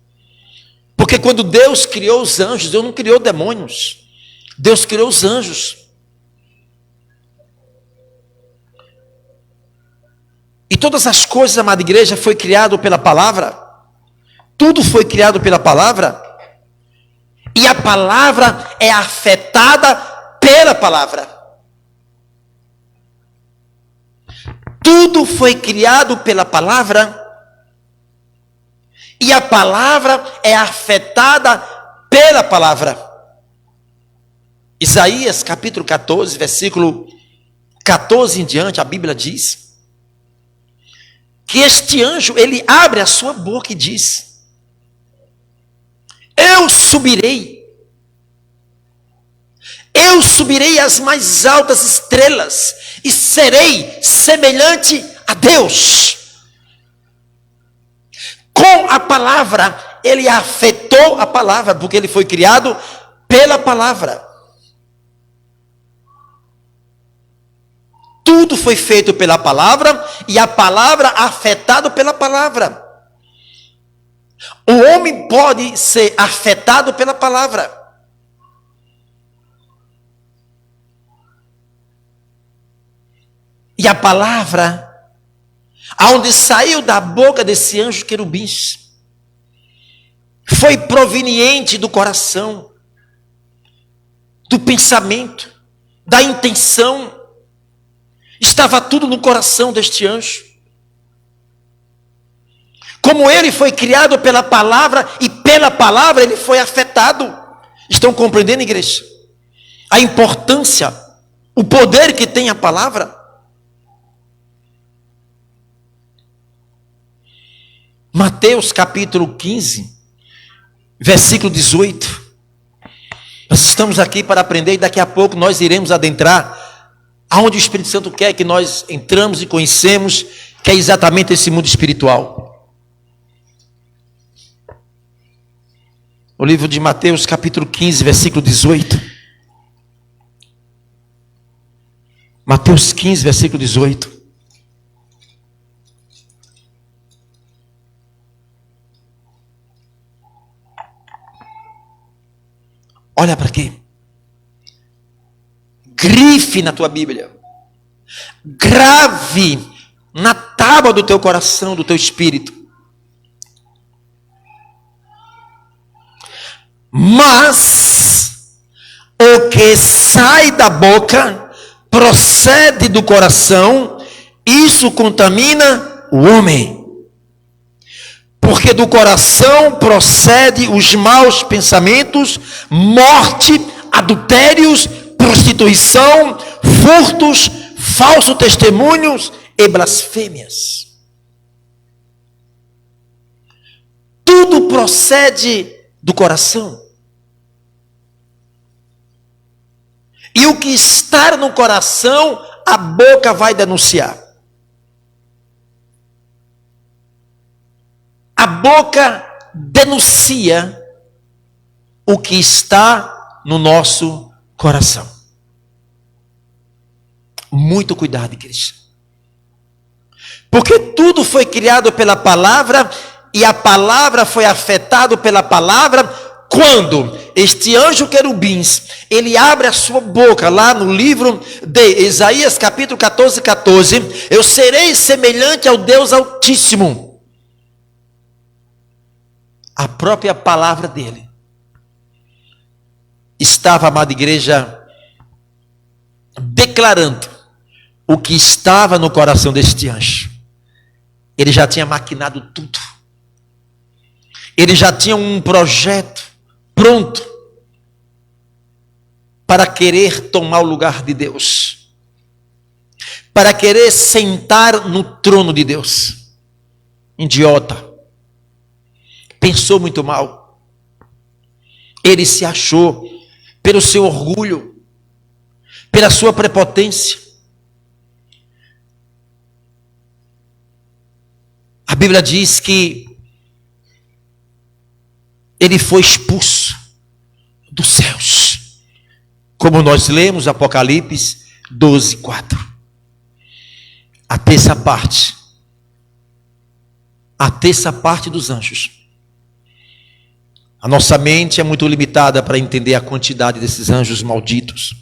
Porque quando Deus criou os anjos, Deus não criou demônios. Deus criou os anjos. E todas as coisas, amada igreja, foi criado pela palavra. Tudo foi criado pela palavra. E a palavra é afetada pela palavra. Tudo foi criado pela palavra. E a palavra é afetada pela palavra. Isaías capítulo 14, versículo 14 em diante, a Bíblia diz que este anjo, ele abre a sua boca e diz: eu subirei às mais altas estrelas e serei semelhante a Deus. Com a palavra, ele afetou a palavra, porque ele foi criado pela palavra. Tudo foi feito pela palavra e a palavra afetado pela palavra. O homem pode ser afetado pela palavra. E a palavra, aonde saiu da boca desse anjo querubins, foi proveniente do coração, do pensamento, da intenção. Estava tudo no coração deste anjo. Como ele foi criado pela palavra e pela palavra ele foi afetado. Estão compreendendo, igreja? A importância, o poder que tem a palavra. Mateus capítulo 15, versículo 18. Nós estamos aqui para aprender e daqui a pouco nós iremos adentrar aonde o Espírito Santo quer que nós entramos e conhecemos, que é exatamente esse mundo espiritual. O livro de Mateus capítulo 15, versículo 18. Mateus 15, versículo 18. Olha para aqui. Grife na tua Bíblia. Grave na tábua do teu coração, do teu espírito. Mas o que sai da boca procede do coração, isso contamina o homem. Porque do coração procede os maus pensamentos, morte, adultérios, prostituição, furtos, falsos testemunhos e blasfêmias. Tudo procede do coração. E o que está no coração, a boca vai denunciar. A boca denuncia o que está no nosso coração. Muito cuidado, igreja. Porque tudo foi criado pela palavra e a palavra foi afetada pela palavra. Quando este anjo querubins, ele abre a sua boca lá no livro de Isaías capítulo 14, 14, eu serei semelhante ao Deus Altíssimo. A própria palavra dele estava, amada igreja, declarando o que estava no coração deste anjo. Ele já tinha maquinado tudo. Ele já tinha um projeto pronto para querer tomar o lugar de Deus, para querer sentar no trono de Deus. Idiota. Pensou muito mal. Ele se achou pelo seu orgulho, pela sua prepotência. A Bíblia diz que ele foi expulso dos céus como nós lemos Apocalipse 12:4. A terça parte dos anjos. A nossa mente é muito limitada para entender a quantidade desses anjos malditos.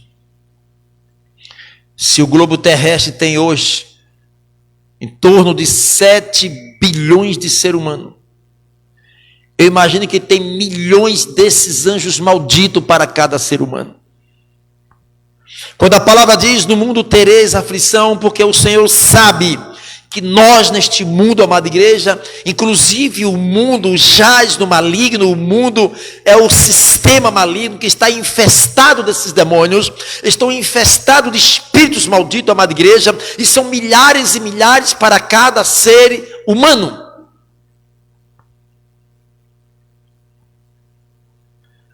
Se o globo terrestre tem hoje em torno de 7 bilhões de seres humanos, eu imagino que tem milhões desses anjos malditos para cada ser humano. Quando a palavra diz: no mundo tereis aflição, porque o Senhor sabe que nós neste mundo, amada igreja, inclusive o mundo jaz no maligno, o mundo é o sistema maligno que está infestado desses demônios, estão infestados de espíritos malditos, amada igreja, e são milhares e milhares para cada ser humano.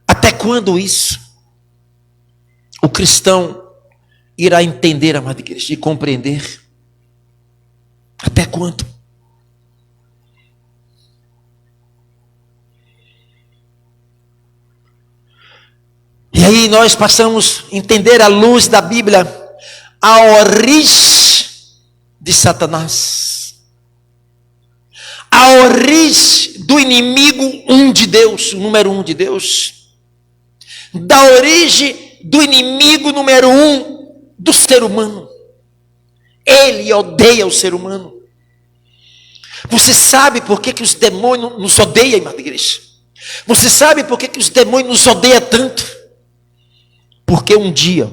Até quando isso o cristão irá entender, amada igreja, e compreender? Até quando? E aí nós passamos a entender à luz da Bíblia a origem de Satanás, a origem do inimigo de Deus, o número 1 de Deus, da origem do inimigo número 1 do ser humano. Ele odeia o ser humano. Você sabe por que os demônios nos odeiam, irmã da igreja? Você sabe por que os demônios nos odeiam tanto? Porque um dia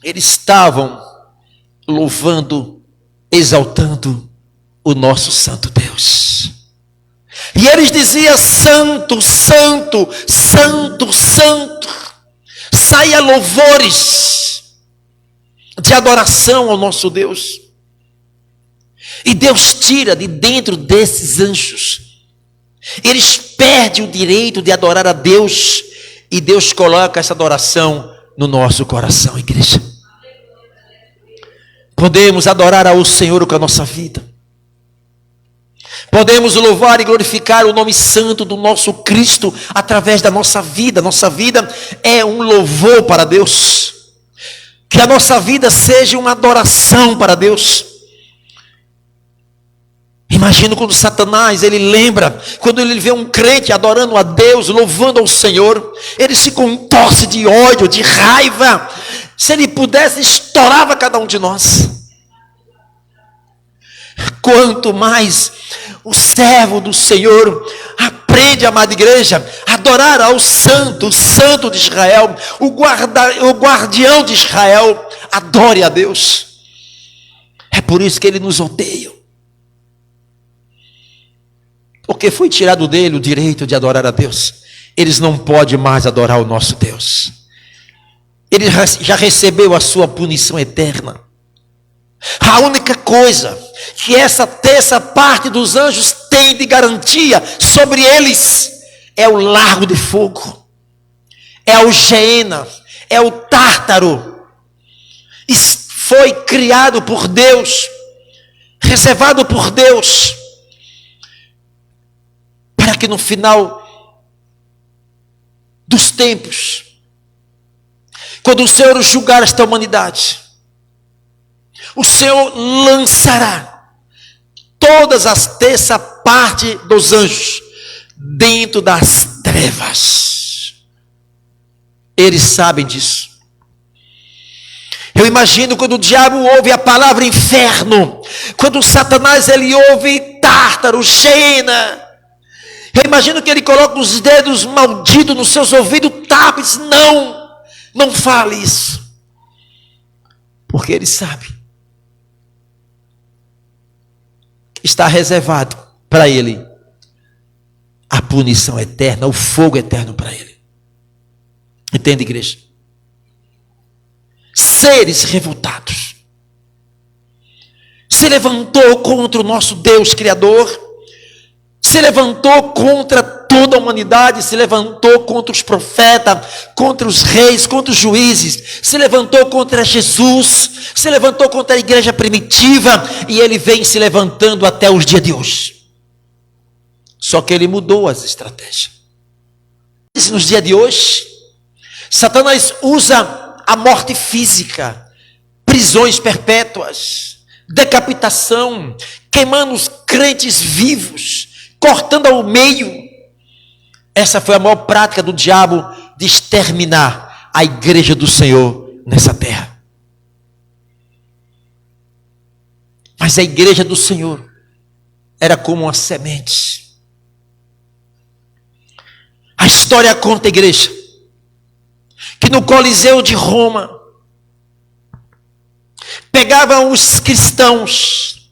eles estavam louvando, exaltando o nosso santo Deus. E eles diziam: santo, santo, santo, santo. Saia louvores de adoração ao nosso Deus. E Deus tira de dentro desses anjos, eles perdem o direito de adorar a Deus, e Deus coloca essa adoração no nosso coração, igreja. Podemos adorar ao Senhor com a nossa vida, podemos louvar e glorificar o nome santo do nosso Cristo através da nossa vida. Nossa vida é um louvor para Deus. Que a nossa vida seja uma adoração para Deus. Imagina quando Satanás, ele lembra, quando ele vê um crente adorando a Deus, louvando ao Senhor, ele se contorce de ódio, de raiva. Se ele pudesse, estourava cada um de nós. Quanto mais o servo do Senhor aprende, amada igreja, a adorar ao santo, o santo de Israel, o guardião de Israel, adore a Deus. É por isso que ele nos odeia, porque foi tirado dele o direito de adorar a Deus. Eles não podem mais adorar o nosso Deus. Ele já recebeu a sua punição eterna. A única coisa que essa terça parte dos anjos tem de garantia sobre eles é o lago de fogo, é o Geena, é o Tártaro. Isso foi criado por Deus, reservado por Deus, para que no final dos tempos, quando o Senhor julgar esta humanidade, o Senhor lançará todas as terça parte dos anjos dentro das trevas. Eles sabem disso. Eu imagino quando o diabo ouve a palavra inferno, quando Satanás ele ouve Tártaro, Geena, eu imagino que ele coloca os dedos malditos nos seus ouvidos, tapa e diz: não fale isso, porque ele sabe. Está reservado para ele a punição eterna, o fogo eterno para ele. Entende, igreja? Seres revoltados se levantou contra o nosso Deus Criador, se levantou contra toda a humanidade, se levantou contra os profetas, contra os reis, contra os juízes, se levantou contra Jesus, se levantou contra a igreja primitiva, e ele vem se levantando até os dias de hoje. Só que ele mudou as estratégias. Nos dias de hoje, Satanás usa a morte física, prisões perpétuas, decapitação, queimando os crentes vivos, cortando ao meio. Essa foi a maior prática do diabo de exterminar a igreja do Senhor nessa terra. Mas a igreja do Senhor era como uma semente. A história conta, igreja, que no Coliseu de Roma, pegavam os cristãos,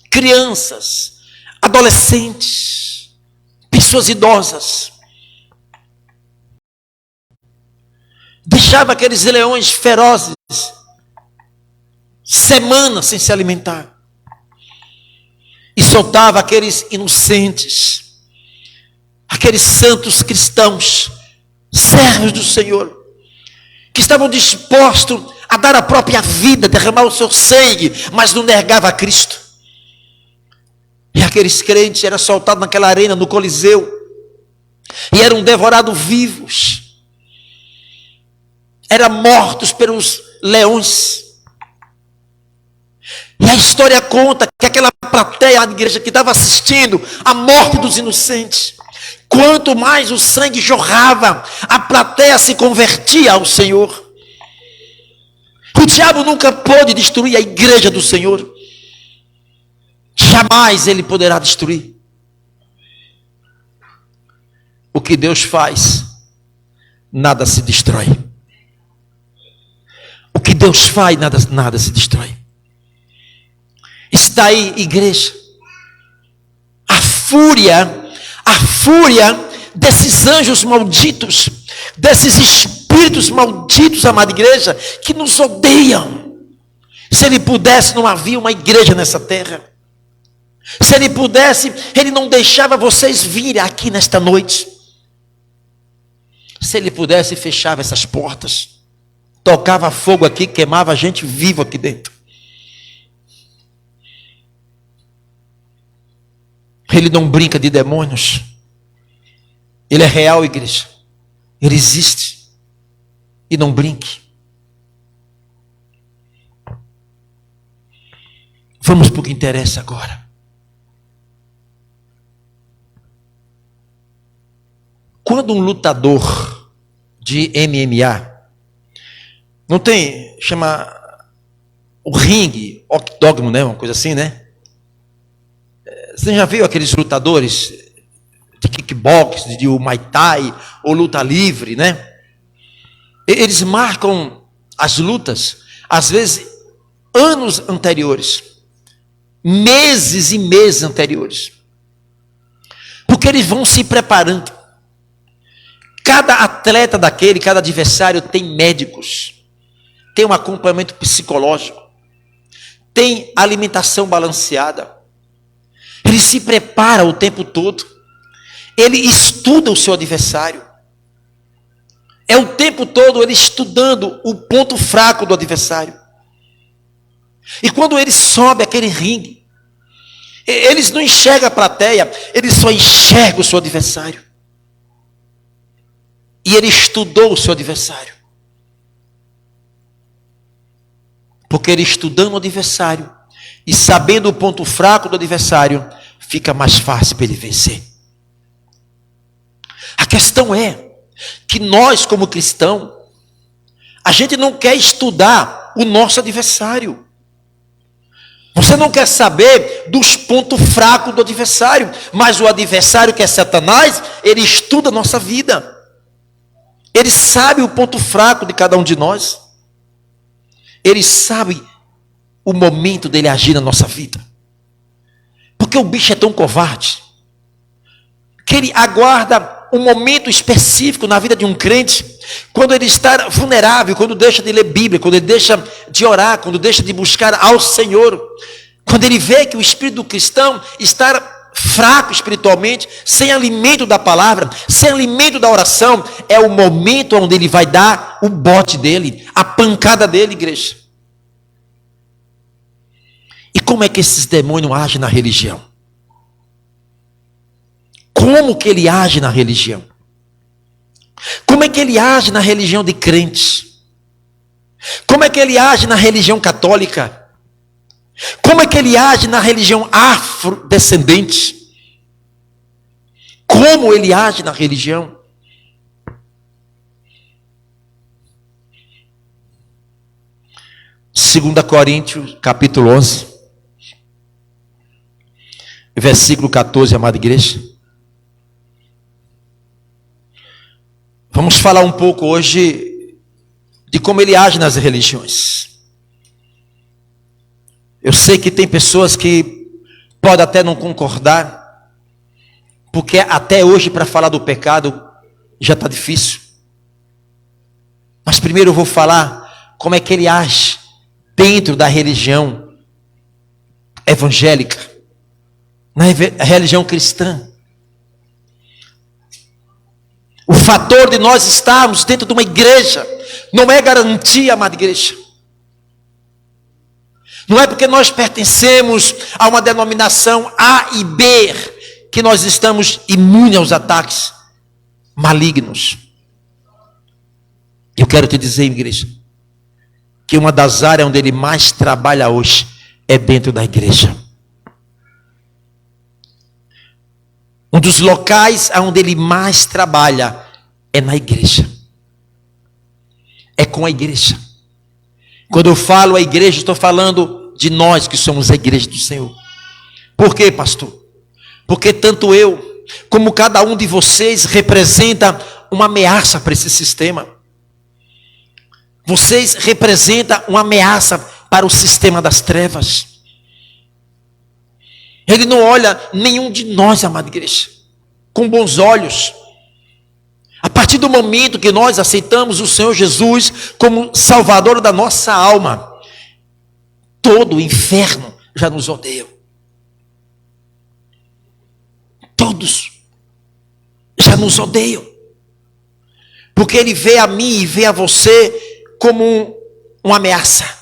crianças, adolescentes, pessoas idosas, deixava aqueles leões ferozes semanas sem se alimentar e soltava aqueles inocentes, aqueles santos cristãos, servos do Senhor, que estavam dispostos a dar a própria vida, derramar o seu sangue, mas não negava a Cristo. E aqueles crentes eram soltados naquela arena, no Coliseu, e eram devorados vivos, eram mortos pelos leões. E a história conta que aquela plateia da igreja que estava assistindo a morte dos inocentes, quanto mais o sangue jorrava, a plateia se convertia ao Senhor. O diabo nunca pôde destruir a igreja do Senhor. Jamais ele poderá destruir. O que Deus faz, nada se destrói. O que Deus faz, nada se destrói. Está aí, igreja, a fúria desses anjos malditos, desses espíritos malditos, amada igreja, que nos odeiam. Se ele pudesse, não havia uma igreja nessa terra. Se ele pudesse, ele não deixava vocês virem aqui nesta noite. Se ele pudesse, fechava essas portas, tocava fogo aqui, queimava a gente vivo aqui dentro. Ele não brinca de demônios. Ele é real, igreja. Ele existe. E não brinque. Vamos para o que interessa agora. Quando um lutador de MMA, não tem, chama o ringue, octógono, né? Uma coisa assim, né? Você já viu aqueles lutadores de kickbox, de Muay Thai, ou luta livre, né? Eles marcam as lutas, às vezes, anos anteriores, meses e meses anteriores, porque eles vão se preparando. Cada atleta daquele, cada adversário tem médicos, tem um acompanhamento psicológico, tem alimentação balanceada. Ele se prepara o tempo todo. Ele estuda o seu adversário. É o tempo todo ele estudando o ponto fraco do adversário. E quando ele sobe aquele ringue, eles não enxergam a plateia, eles só enxergam o seu adversário. E ele estudou o seu adversário. Porque ele estudando o adversário e sabendo o ponto fraco do adversário, fica mais fácil para ele vencer. A questão é que nós, como cristãos, a gente não quer estudar o nosso adversário. Você não quer saber dos pontos fracos do adversário, mas o adversário, que é Satanás, ele estuda a nossa vida. Ele sabe o ponto fraco de cada um de nós. Ele sabe o momento dele agir na nossa vida. Porque o bicho é tão covarde que ele aguarda um momento específico na vida de um crente, quando ele está vulnerável, quando deixa de ler Bíblia, quando ele deixa de orar, quando deixa de buscar ao Senhor, quando ele vê que o espírito do cristão está fraco espiritualmente, sem alimento da palavra, sem alimento da oração, é o momento onde ele vai dar o bote dele, a pancada dele, igreja. E como é que esses demônios agem na religião? Como que ele age na religião? Como é que ele age na religião de crentes? Como é que ele age na religião católica? Como é que ele age na religião afrodescendente? Como ele age na religião? Segunda Coríntios, capítulo 11, versículo 14, amada igreja. Vamos falar um pouco hoje de como ele age nas religiões. Eu sei que tem pessoas que podem até não concordar, porque até hoje para falar do pecado já está difícil. Mas primeiro eu vou falar como é que ele age dentro da religião evangélica, na religião cristã. O fator de nós estarmos dentro de uma igreja não é garantia, amada igreja. Não é porque nós pertencemos a uma denominação A e B que nós estamos imunes aos ataques malignos. Eu quero te dizer, igreja, que uma das áreas onde ele mais trabalha hoje é dentro da igreja. Um dos locais onde ele mais trabalha é na igreja. É com a igreja. Quando eu falo a igreja, estou falando de nós que somos a igreja do Senhor. Por quê, pastor? Porque tanto eu como cada um de vocês representa uma ameaça para esse sistema. Vocês representam uma ameaça para o sistema das trevas. Ele não olha nenhum de nós, amada igreja, com bons olhos. A partir do momento que nós aceitamos o Senhor Jesus como Salvador da nossa alma, todo o inferno já nos odeia. Todos já nos odeiam. Porque ele vê a mim e vê a você como uma ameaça.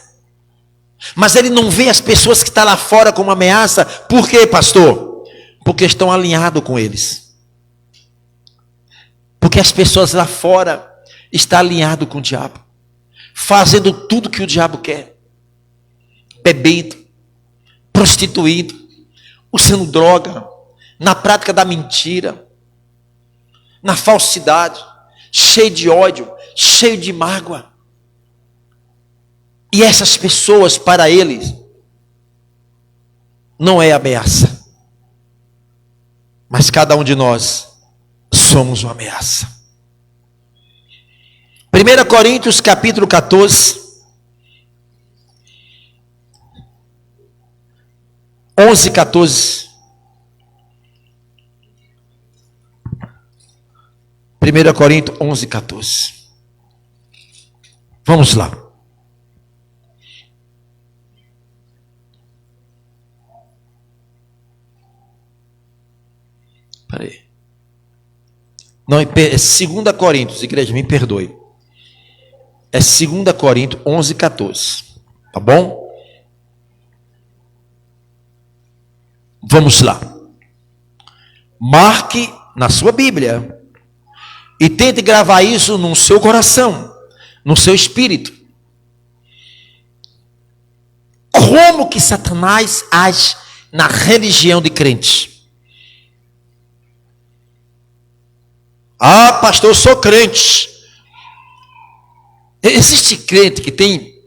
Mas ele não vê as pessoas que estão lá fora como ameaça. Por quê, pastor? Porque estão alinhados com eles. Porque as pessoas lá fora estão alinhadas com o diabo, fazendo tudo que o diabo quer, bebendo, prostituindo, usando droga, na prática da mentira, na falsidade, cheio de ódio, cheio de mágoa. E essas pessoas, para eles, não é ameaça. Mas cada um de nós somos uma ameaça. 1 Coríntios capítulo 14, 11, 14. 1 Coríntios 11, 14. Vamos lá. Peraí. Não, é 2 Coríntios, igreja, me perdoe. É 2 Coríntios 11, 14. Tá bom? Vamos lá. Marque na sua Bíblia e tente gravar isso no seu coração, no seu espírito. Como que Satanás age na religião de crente? Ah, pastor, eu sou crente. Existe crente que tem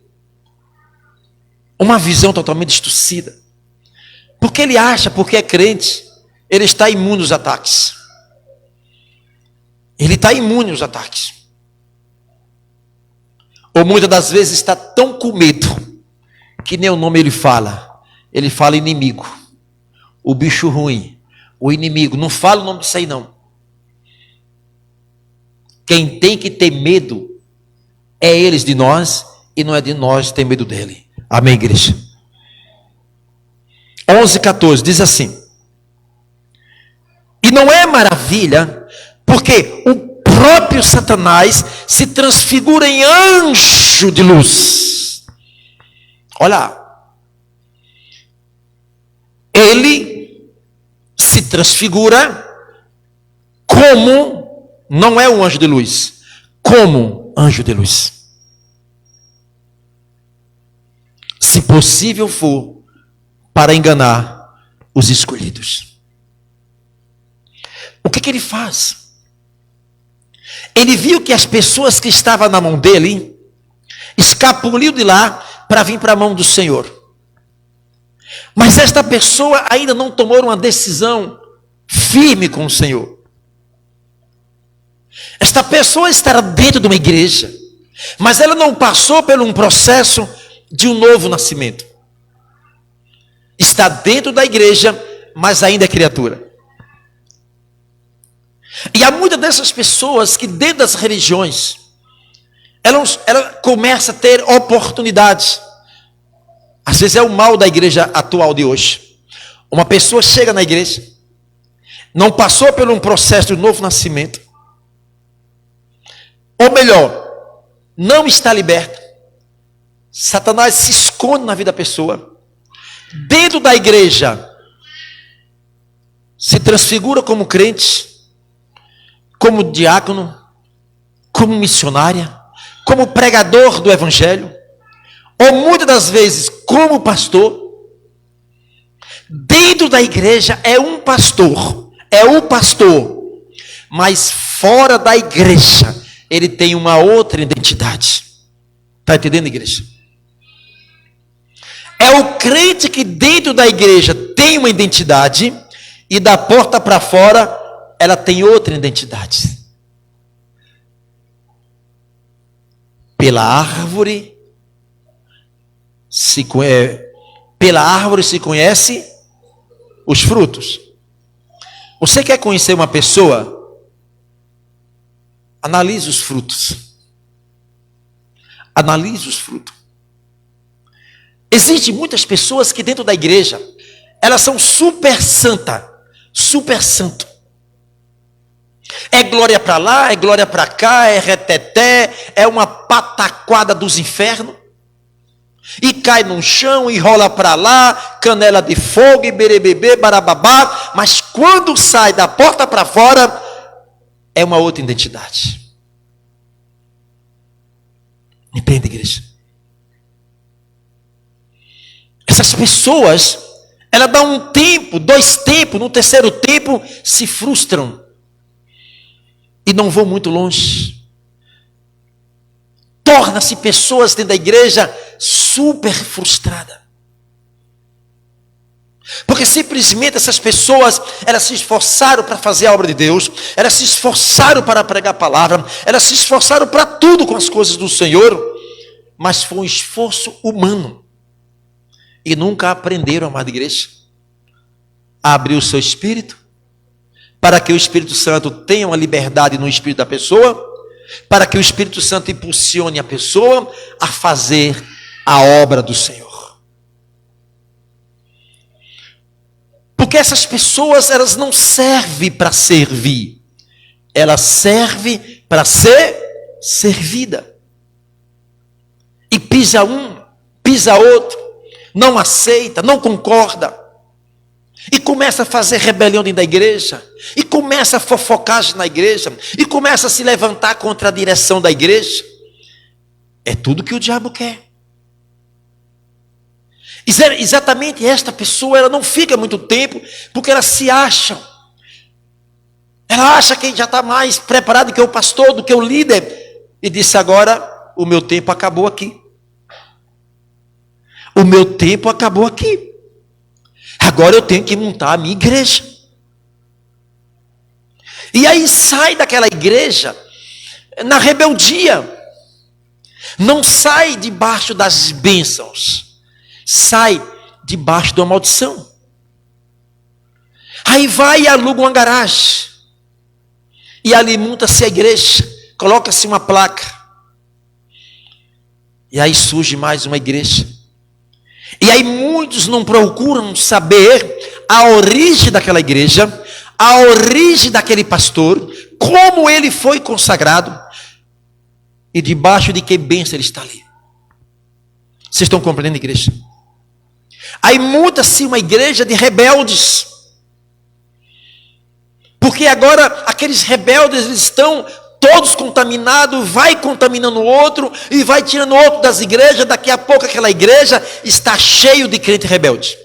uma visão totalmente distorcida. Porque ele acha, porque é crente, ele está imune aos ataques. Ele está imune aos ataques. Ou muitas das vezes está tão com medo que nem o nome ele fala. Ele fala inimigo, o bicho ruim, o inimigo. Não fala o nome disso aí não. Quem tem que ter medo é eles de nós e não é de nós ter medo dele. Amém, igreja? 11, 14 diz assim: e não é maravilha, porque o próprio Satanás se transfigura em anjo de luz. Olha, ele se transfigura como não é um anjo de luz, como anjo de luz. Se possível for, para enganar os escolhidos. O que ele faz? Ele viu que as pessoas que estavam na mão dele escapuliu de lá para vir para a mão do Senhor. Mas esta pessoa ainda não tomou uma decisão firme com o Senhor. Esta pessoa está dentro de uma igreja, mas ela não passou por um processo de um novo nascimento. Está dentro da igreja, mas ainda é criatura. E há muitas dessas pessoas que dentro das religiões, ela começa a ter oportunidades. Às vezes é o mal da igreja atual de hoje. Uma pessoa chega na igreja, não passou por um processo de novo nascimento, ou melhor, não está liberta. Satanás se esconde na vida da pessoa. Dentro da igreja, se transfigura como crente, como diácono, como missionária, como pregador do evangelho, ou muitas das vezes como pastor. Dentro da igreja é um pastor, mas fora da igreja ele tem uma outra identidade. Está entendendo, igreja? É o crente que dentro da igreja tem uma identidade e da porta para fora ela tem outra identidade. Pela árvore se conhece os frutos. Você quer conhecer uma pessoa? Analise os frutos. Analise os frutos. Existem muitas pessoas que dentro da igreja, elas são super santa, super santo. É glória para lá, é glória para cá, é reteté, é uma pataquada dos infernos. E cai no chão, e rola para lá, canela de fogo, e berebebê, barababá. Mas quando sai da porta para fora, é uma outra identidade. Entende, igreja? Essas pessoas, elas dão um tempo, 2 tempos, no terceiro tempo, se frustram. E não vão muito longe. Torna-se pessoas dentro da igreja super frustradas. Porque simplesmente essas pessoas, elas se esforçaram para fazer a obra de Deus, elas se esforçaram para pregar a palavra, elas se esforçaram para tudo com as coisas do Senhor, mas foi um esforço humano. E nunca aprenderam, amada igreja, a abrir o seu espírito, para que o Espírito Santo tenha uma liberdade no espírito da pessoa, para que o Espírito Santo impulsione a pessoa a fazer a obra do Senhor. Porque essas pessoas, elas não servem para servir, elas servem para ser servida. E pisa um, pisa outro, não aceita, não concorda, e começa a fazer rebelião dentro da igreja, e começa a fofocagem na igreja, e começa a se levantar contra a direção da igreja. É tudo que o diabo quer. Exatamente esta pessoa, ela não fica muito tempo, porque ela se acha. Ela acha que já está mais preparado que o pastor, do que o líder. E disse: agora o meu tempo acabou aqui. O meu tempo acabou aqui. Agora eu tenho que montar a minha igreja. E aí sai daquela igreja na rebeldia. Não sai debaixo das bênçãos. Sai debaixo de uma maldição. Aí vai e aluga uma garagem. E ali monta-se a igreja. Coloca-se uma placa. E aí surge mais uma igreja. E aí muitos não procuram saber a origem daquela igreja, a origem daquele pastor, como ele foi consagrado e debaixo de que bênção ele está ali. Vocês estão compreendendo, igreja? Aí monta-se uma igreja de rebeldes. Porque agora aqueles rebeldes eles estão todos contaminados, vai contaminando o outro e vai tirando o outro das igrejas. Daqui a pouco aquela igreja está cheio de crente rebelde.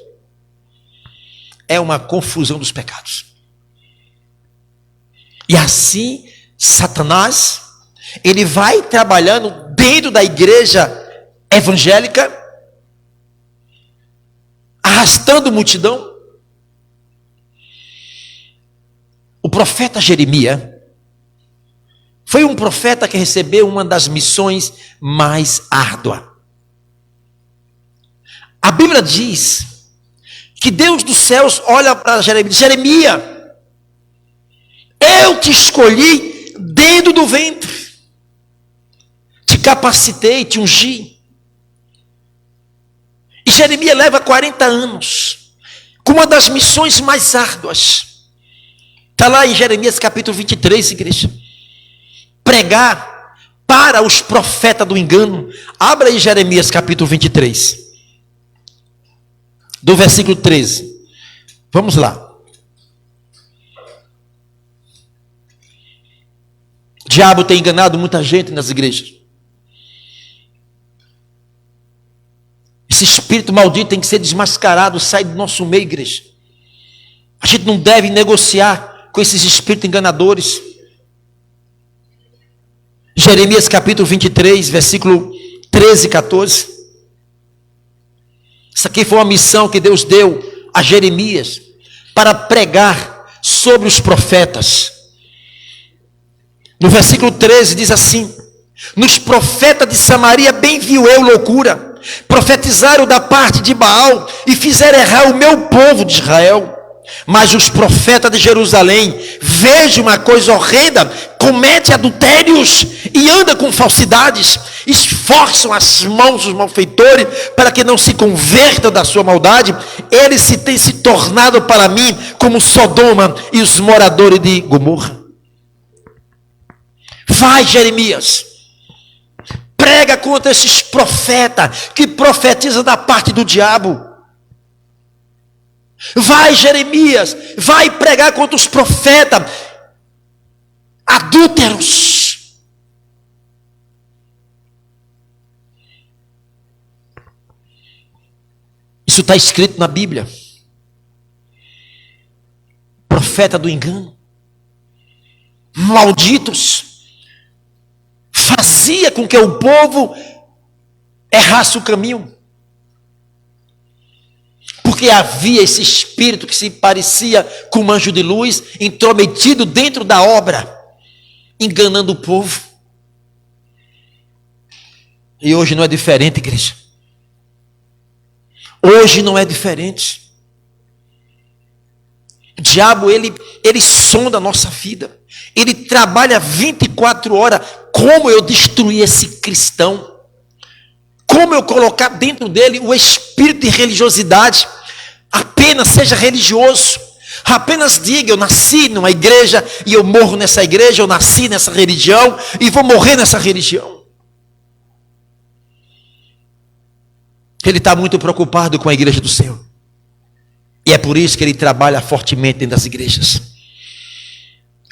É uma confusão dos pecados. E assim Satanás, ele vai trabalhando dentro da igreja evangélica, arrastando multidão. O profeta Jeremias foi um profeta que recebeu uma das missões mais árduas. A Bíblia diz que Deus dos céus olha para Jeremias: Jeremias, eu te escolhi dentro do ventre, te capacitei, te ungi. E Jeremias leva 40 anos com uma das missões mais árduas. Está lá em Jeremias capítulo 23, igreja. Pregar para os profetas do engano. Abra aí Jeremias capítulo 23, do versículo 13. Vamos lá. O diabo tem enganado muita gente nas igrejas. Esse espírito maldito tem que ser desmascarado, sai do nosso meio, igreja. A gente não deve negociar com esses espíritos enganadores. Jeremias capítulo 23, versículo 13 e 14. Isso aqui foi uma missão que Deus deu a Jeremias para pregar sobre os profetas. No versículo 13 diz assim: nos profetas de Samaria bem viu eu loucura, profetizaram da parte de Baal e fizeram errar o meu povo de Israel. Mas os profetas de Jerusalém, veja uma coisa horrenda, comete adultérios e anda com falsidades, esforçam as mãos dos malfeitores para que não se convertam da sua maldade. Eles se têm se tornado para mim como Sodoma e os moradores de Gomorra. Vai, Jeremias, prega contra esses profetas que profetizam da parte do diabo. Vai, Jeremias, vai pregar contra os profetas adúlteros. Isso está escrito na Bíblia. Profeta do engano, malditos, fazia com que o povo errasse o caminho. Porque havia esse espírito que se parecia com um anjo de luz, intrometido dentro da obra, enganando o povo. E hoje não é diferente, igreja. Hoje não é diferente. O diabo, ele sonda a nossa vida. Ele trabalha 24 horas. Como eu destruir esse cristão? Como eu colocar dentro dele o espírito de religiosidade? Apenas seja religioso. Apenas diga: eu nasci numa igreja e eu morro nessa igreja. Eu nasci nessa religião e vou morrer nessa religião. Ele está muito preocupado com a igreja do Senhor. E é por isso que ele trabalha fortemente dentro das igrejas.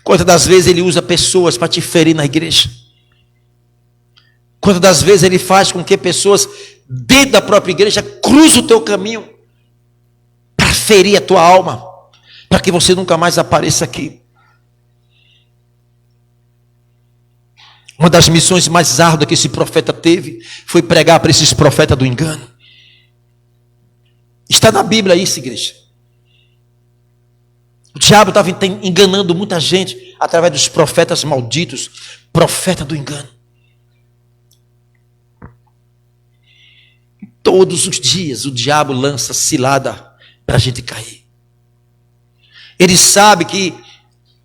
Quantas das vezes ele usa pessoas para te ferir na igreja? Quantas das vezes ele faz com que pessoas dentro da própria igreja cruzem o teu caminho para ferir a tua alma, para que você nunca mais apareça aqui. Uma das missões mais árduas que esse profeta teve foi pregar para esses profetas do engano. Está na Bíblia isso, igreja. O diabo estava enganando muita gente através dos profetas malditos, profeta do engano. Todos os dias o diabo lança cilada para a gente cair. Ele sabe que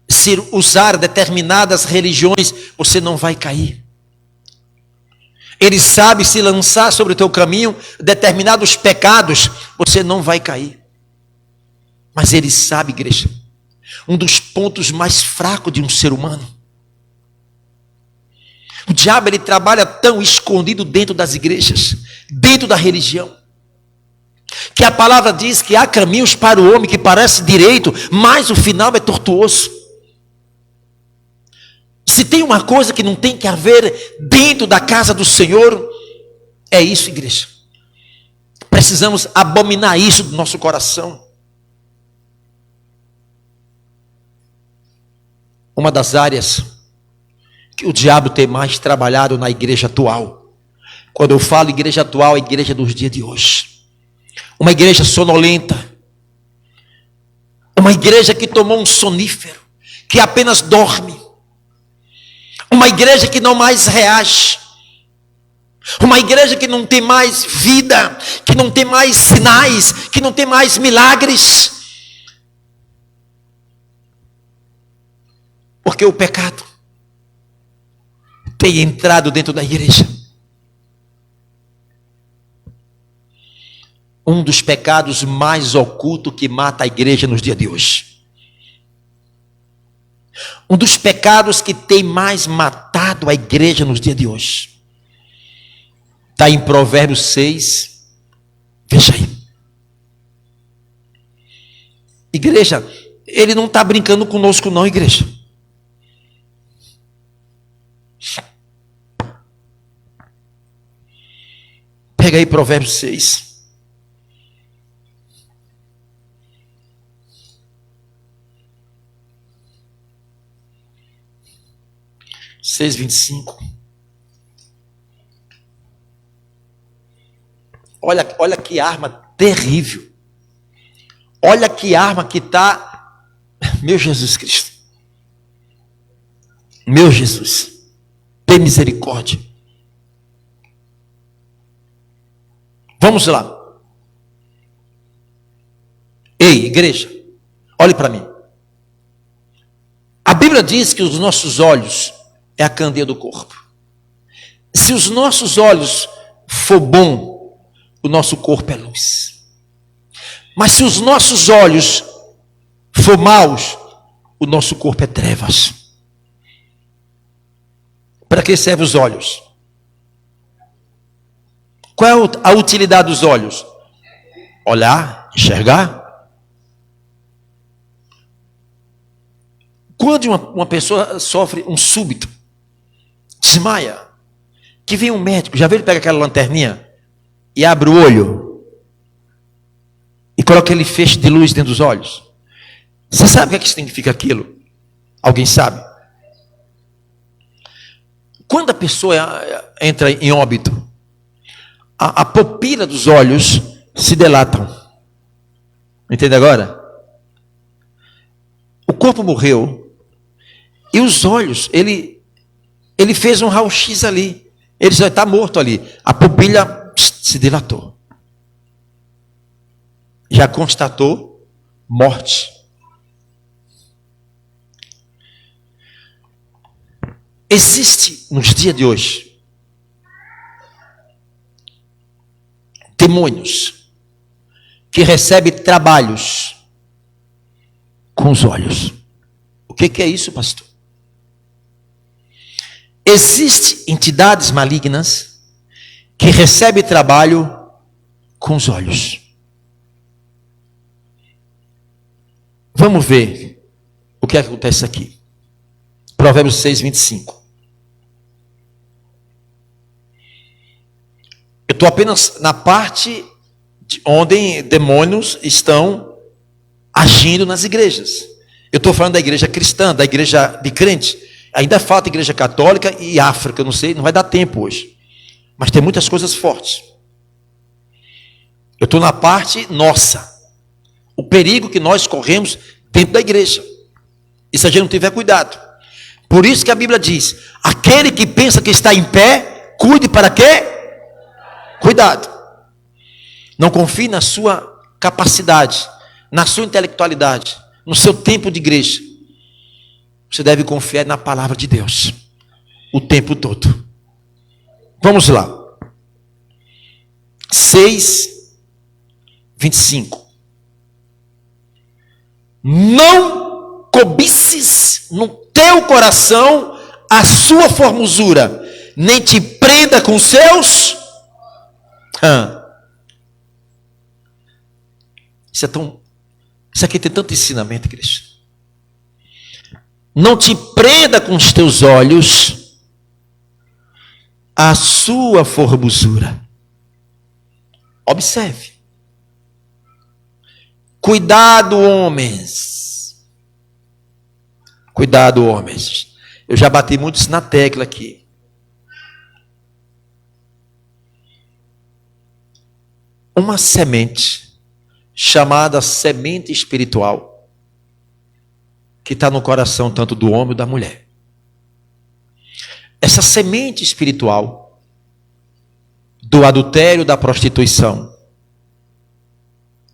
se usar determinadas religiões, você não vai cair. Ele sabe se lançar sobre o teu caminho determinados pecados, você não vai cair. Mas ele sabe, igreja, um dos pontos mais fracos de um ser humano. O diabo, ele trabalha tão escondido dentro das igrejas, dentro da religião, que a palavra diz que há caminhos para o homem que parece direito, mas o final é tortuoso. Se tem uma coisa que não tem que haver dentro da casa do Senhor, é isso, igreja. Precisamos abominar isso do nosso coração. Uma das áreas que o diabo tem mais trabalhado na igreja atual. Quando eu falo igreja atual, é a igreja dos dias de hoje. Uma igreja sonolenta. Uma igreja que tomou um sonífero, que apenas dorme. Uma igreja que não mais reage. Uma igreja que não tem mais vida, que não tem mais sinais, que não tem mais milagres. Porque o pecado tem entrado dentro da igreja. Um dos pecados mais ocultos que mata a igreja nos dias de hoje. Um dos pecados que tem mais matado a igreja nos dias de hoje. Está em Provérbios 6. Veja aí. Igreja, ele não está brincando conosco não, igreja. Pega aí Provérbios 6. Seis, 25. Olha que arma terrível. Olha que arma que está. Meu Jesus Cristo. Meu Jesus. Tem misericórdia. Vamos lá. Ei, igreja, olhe para mim. A Bíblia diz que os nossos olhos é a candeia do corpo. Se os nossos olhos for bom, o nosso corpo é luz. Mas se os nossos olhos for maus, o nosso corpo é trevas. Para que servem os olhos? Qual é a utilidade dos olhos? Olhar, enxergar. Quando uma pessoa sofre um súbito, desmaia, que vem um médico, já viu ele pega aquela lanterninha e abre o olho e coloca aquele feixe de luz dentro dos olhos? Você sabe o que significa aquilo? Alguém sabe? Quando a pessoa entra em óbito, a pupila dos olhos se dilatam. Entende agora? O corpo morreu e os olhos, ele fez um raio-x ali. Ele já está morto ali. A pupila se dilatou. Já constatou morte. Existe nos dias de hoje demônios que recebem trabalhos com os olhos. O que é isso, pastor? Existem entidades malignas que recebem trabalho com os olhos. Vamos ver o que acontece aqui. Provérbios 6, 25. Eu estou apenas na parte onde demônios estão agindo nas igrejas. Eu estou falando da igreja cristã, da igreja de crente. Ainda falta igreja católica e África, eu não sei, não vai dar tempo hoje. Mas tem muitas coisas fortes. Eu estou na parte nossa. O perigo que nós corremos dentro da igreja. E se a gente não tiver cuidado. Por isso que a Bíblia diz: aquele que pensa que está em pé, cuide para quê? Cuidado. Não confie na sua capacidade, na sua intelectualidade, no seu tempo de igreja. Você deve confiar na palavra de Deus o tempo todo. Vamos lá. 6, 25. Não cobices no teu coração a sua formosura, nem te prenda com seus. Isso aqui tem tanto ensinamento, igreja. não te prenda com os teus olhos a sua formosura. Observe. Cuidado, homens. Cuidado, homens. Eu já bati muito isso na tecla aqui. Uma semente chamada semente espiritual que está no coração tanto do homem e da mulher. Essa semente espiritual do adultério, da prostituição,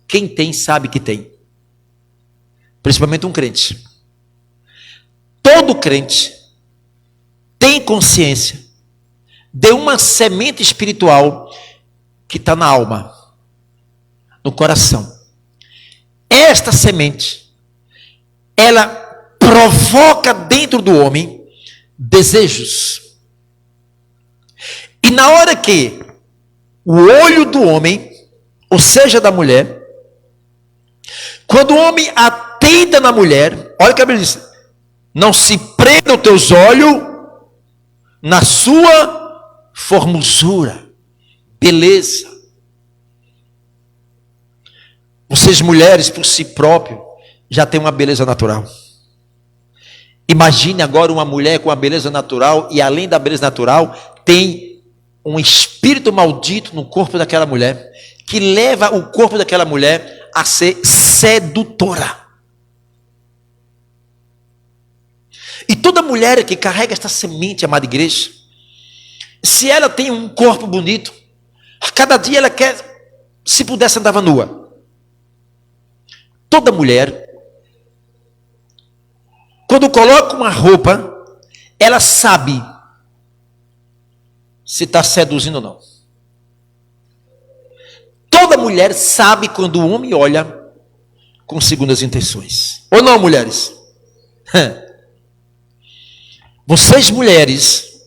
quem tem sabe que tem, principalmente um crente. Todo crente tem consciência de uma semente espiritual que está na alma, no coração. Esta semente, ela provoca dentro do homem desejos. E na hora que o olho do homem, ou seja, da mulher, quando o homem atenta na mulher, olha o que a Bíblia diz: não se prenda os teus olhos na sua formosura, beleza. Vocês mulheres, por si próprio, já têm uma beleza natural. Imagine agora uma mulher com uma beleza natural, e além da beleza natural, tem um espírito maldito no corpo daquela mulher, que leva o corpo daquela mulher a ser sedutora. E toda mulher que carrega esta semente, amada igreja, se ela tem um corpo bonito, a cada dia ela quer, se pudesse, andava nua. Toda mulher, quando coloca uma roupa, ela sabe se está seduzindo ou não. Toda mulher sabe quando o homem olha com segundas intenções. Ou não, mulheres? Vocês, mulheres,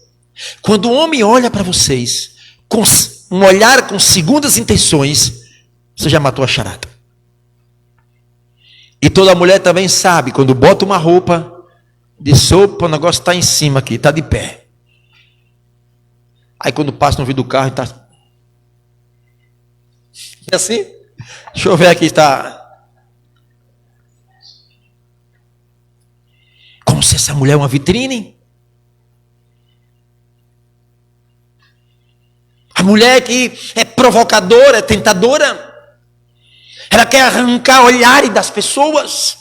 quando o homem olha para vocês com um olhar com segundas intenções, você já matou a charada. E toda mulher também sabe, quando bota uma roupa de sopa, o negócio está em cima aqui, está de pé. Aí quando passa no vidro do carro, está... É assim? Deixa eu ver aqui, está... Como se essa mulher é uma vitrine. A mulher que é provocadora, é tentadora. Ela quer arrancar olhares das pessoas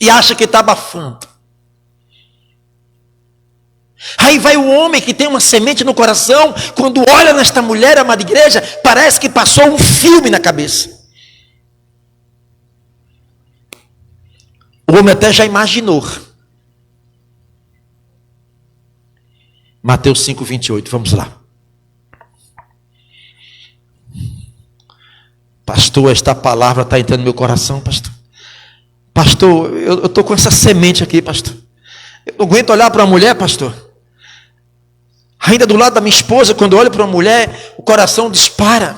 e acha que está abafando. Aí vai o homem que tem uma semente no coração, quando olha nesta mulher, amada igreja, parece que passou um filme na cabeça. O homem até já imaginou. Mateus 5:28, vamos lá. Pastor, esta palavra está entrando no meu coração, pastor. Pastor, eu estou com essa semente aqui, pastor. Eu não aguento olhar para uma mulher, pastor. Ainda do lado da minha esposa, quando eu olho para uma mulher, o coração dispara.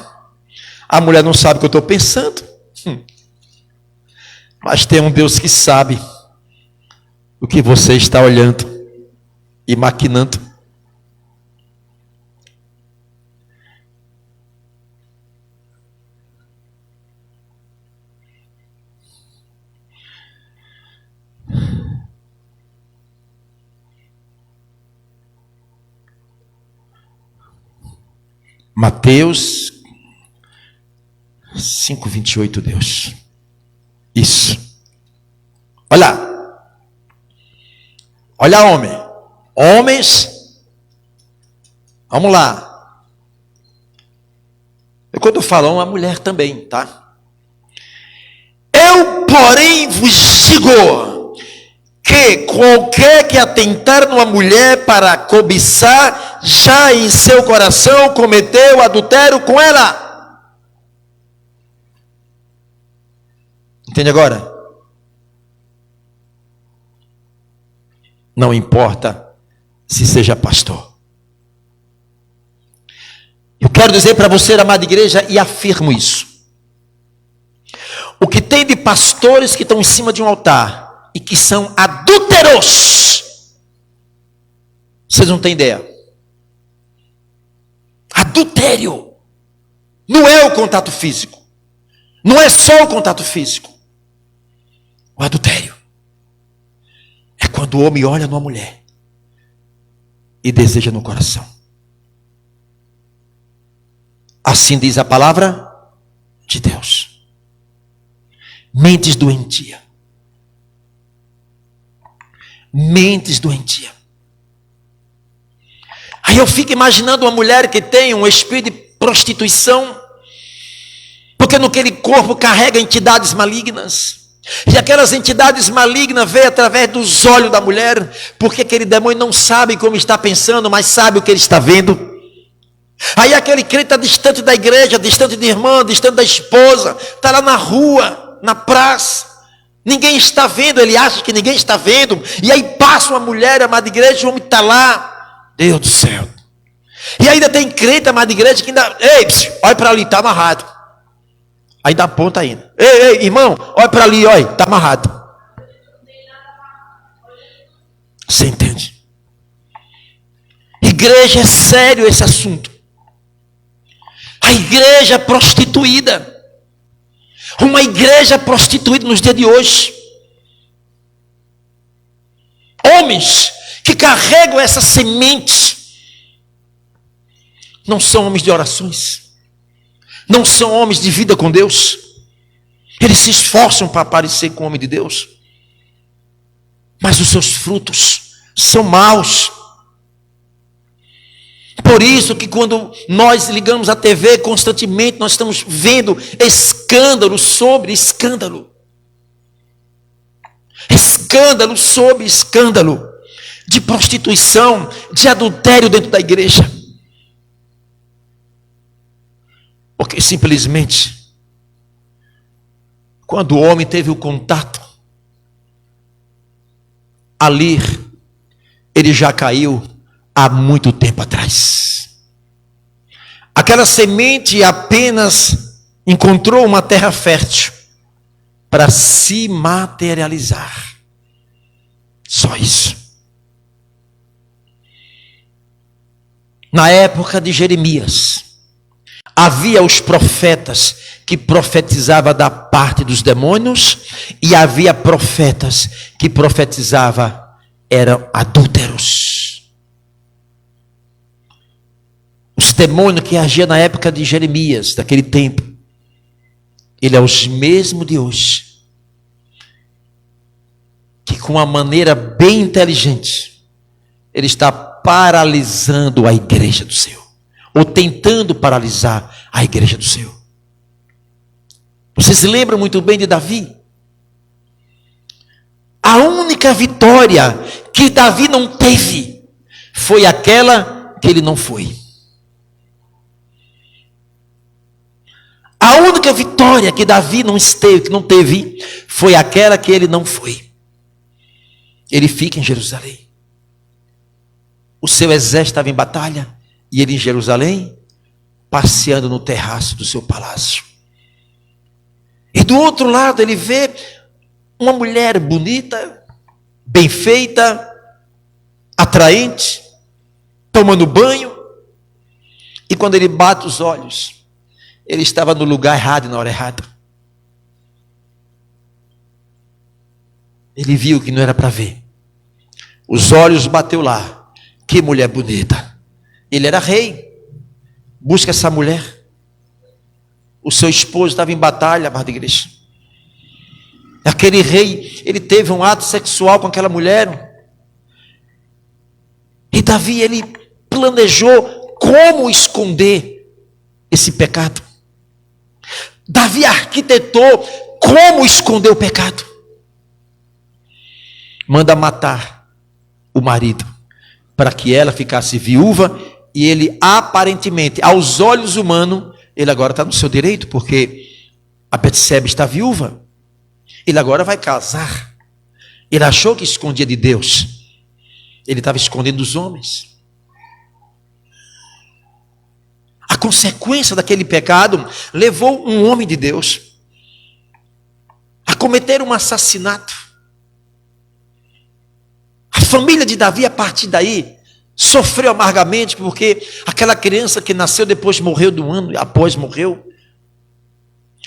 A mulher não sabe o que eu estou pensando. Mas tem um Deus que sabe o que você está olhando e maquinando. Mateus 5:28, Deus. Isso. Olha. Olha, homem. Homens. Vamos lá. E quando eu falo uma mulher também, tá? Eu, porém, vos digo que qualquer que atentar numa mulher para cobiçar, já em seu coração cometeu adultério com ela. Entende agora? Não importa se seja pastor. Eu quero dizer para você, amada igreja, e afirmo isso. O que tem de pastores que estão em cima de um altar e que são adúlteros adúlteros. Vocês não têm ideia. Adultério não é o contato físico. Não é só o contato físico. O adultério é quando o homem olha numa mulher e deseja no coração. Assim diz a palavra de Deus. Mentes doentia. Mentes doentia. Aí eu fico imaginando uma mulher que tem um espírito de prostituição, porque naquele corpo carrega entidades malignas. E aquelas entidades malignas veem através dos olhos da mulher, porque aquele demônio não sabe como está pensando, mas sabe o que ele está vendo. Aí aquele crente está distante da igreja, distante de irmã, distante da esposa, está lá na rua, na praça, ninguém está vendo, ele acha que ninguém está vendo, e aí passa uma mulher, amada igreja, o homem está lá, Deus do céu. E ainda tem crente, amada igreja, que ainda, ei, olha para ali, está amarrado. Aí dá ponta ainda. Ei, irmão, olha para ali, olha, está amarrado. Você entende? Igreja, é sério esse assunto. A igreja prostituída. Uma igreja prostituída nos dias de hoje. Homens que carregam essa semente não são homens de orações. Não são homens de vida com Deus. Eles se esforçam para parecer com o homem de Deus. Mas os seus frutos são maus. Por isso que quando nós ligamos a TV constantemente, nós estamos vendo escândalo sobre escândalo. Escândalo sobre escândalo. De prostituição, de adultério dentro da igreja. Porque simplesmente, quando o homem teve o contato, ali, ele já caiu há muito tempo atrás. Aquela semente apenas encontrou uma terra fértil para se materializar. Só isso. Na época de Jeremias, havia os profetas que profetizavam da parte dos demônios, e havia profetas que profetizavam, eram adúlteros. Os demônios que agiam na época de Jeremias, daquele tempo, ele é os mesmos de hoje, que com uma maneira bem inteligente, ele está paralisando a igreja do Senhor, ou tentando paralisar a igreja do Senhor. Vocês lembram muito bem de Davi? A única vitória que Davi não teve foi aquela que ele não foi. A única vitória que Davi não teve foi aquela que ele não foi. Ele fica em Jerusalém. O seu exército estava em batalha e ele em Jerusalém, passeando no terraço do seu palácio. E do outro lado ele vê uma mulher bonita, bem feita, atraente, tomando banho. E quando ele bate os olhos, ele estava no lugar errado e na hora errada. Ele viu que não era para ver. Os olhos bateu lá. Que mulher bonita. Ele era rei. Busca essa mulher. O seu esposo estava em batalha, amada igreja. Aquele rei, ele teve um ato sexual com aquela mulher. E Davi, ele planejou como esconder esse pecado. Davi arquitetou como esconder o pecado. Manda matar o marido, para que ela ficasse viúva, e ele aparentemente, aos olhos humanos, ele agora está no seu direito, porque a Betsebe está viúva, ele agora vai casar. Ele achou que escondia de Deus, ele estava escondendo dos homens. A consequência daquele pecado levou um homem de Deus a cometer um assassinato. família de Davi, a partir daí, sofreu amargamente, porque aquela criança que nasceu depois morreu, do ano após morreu.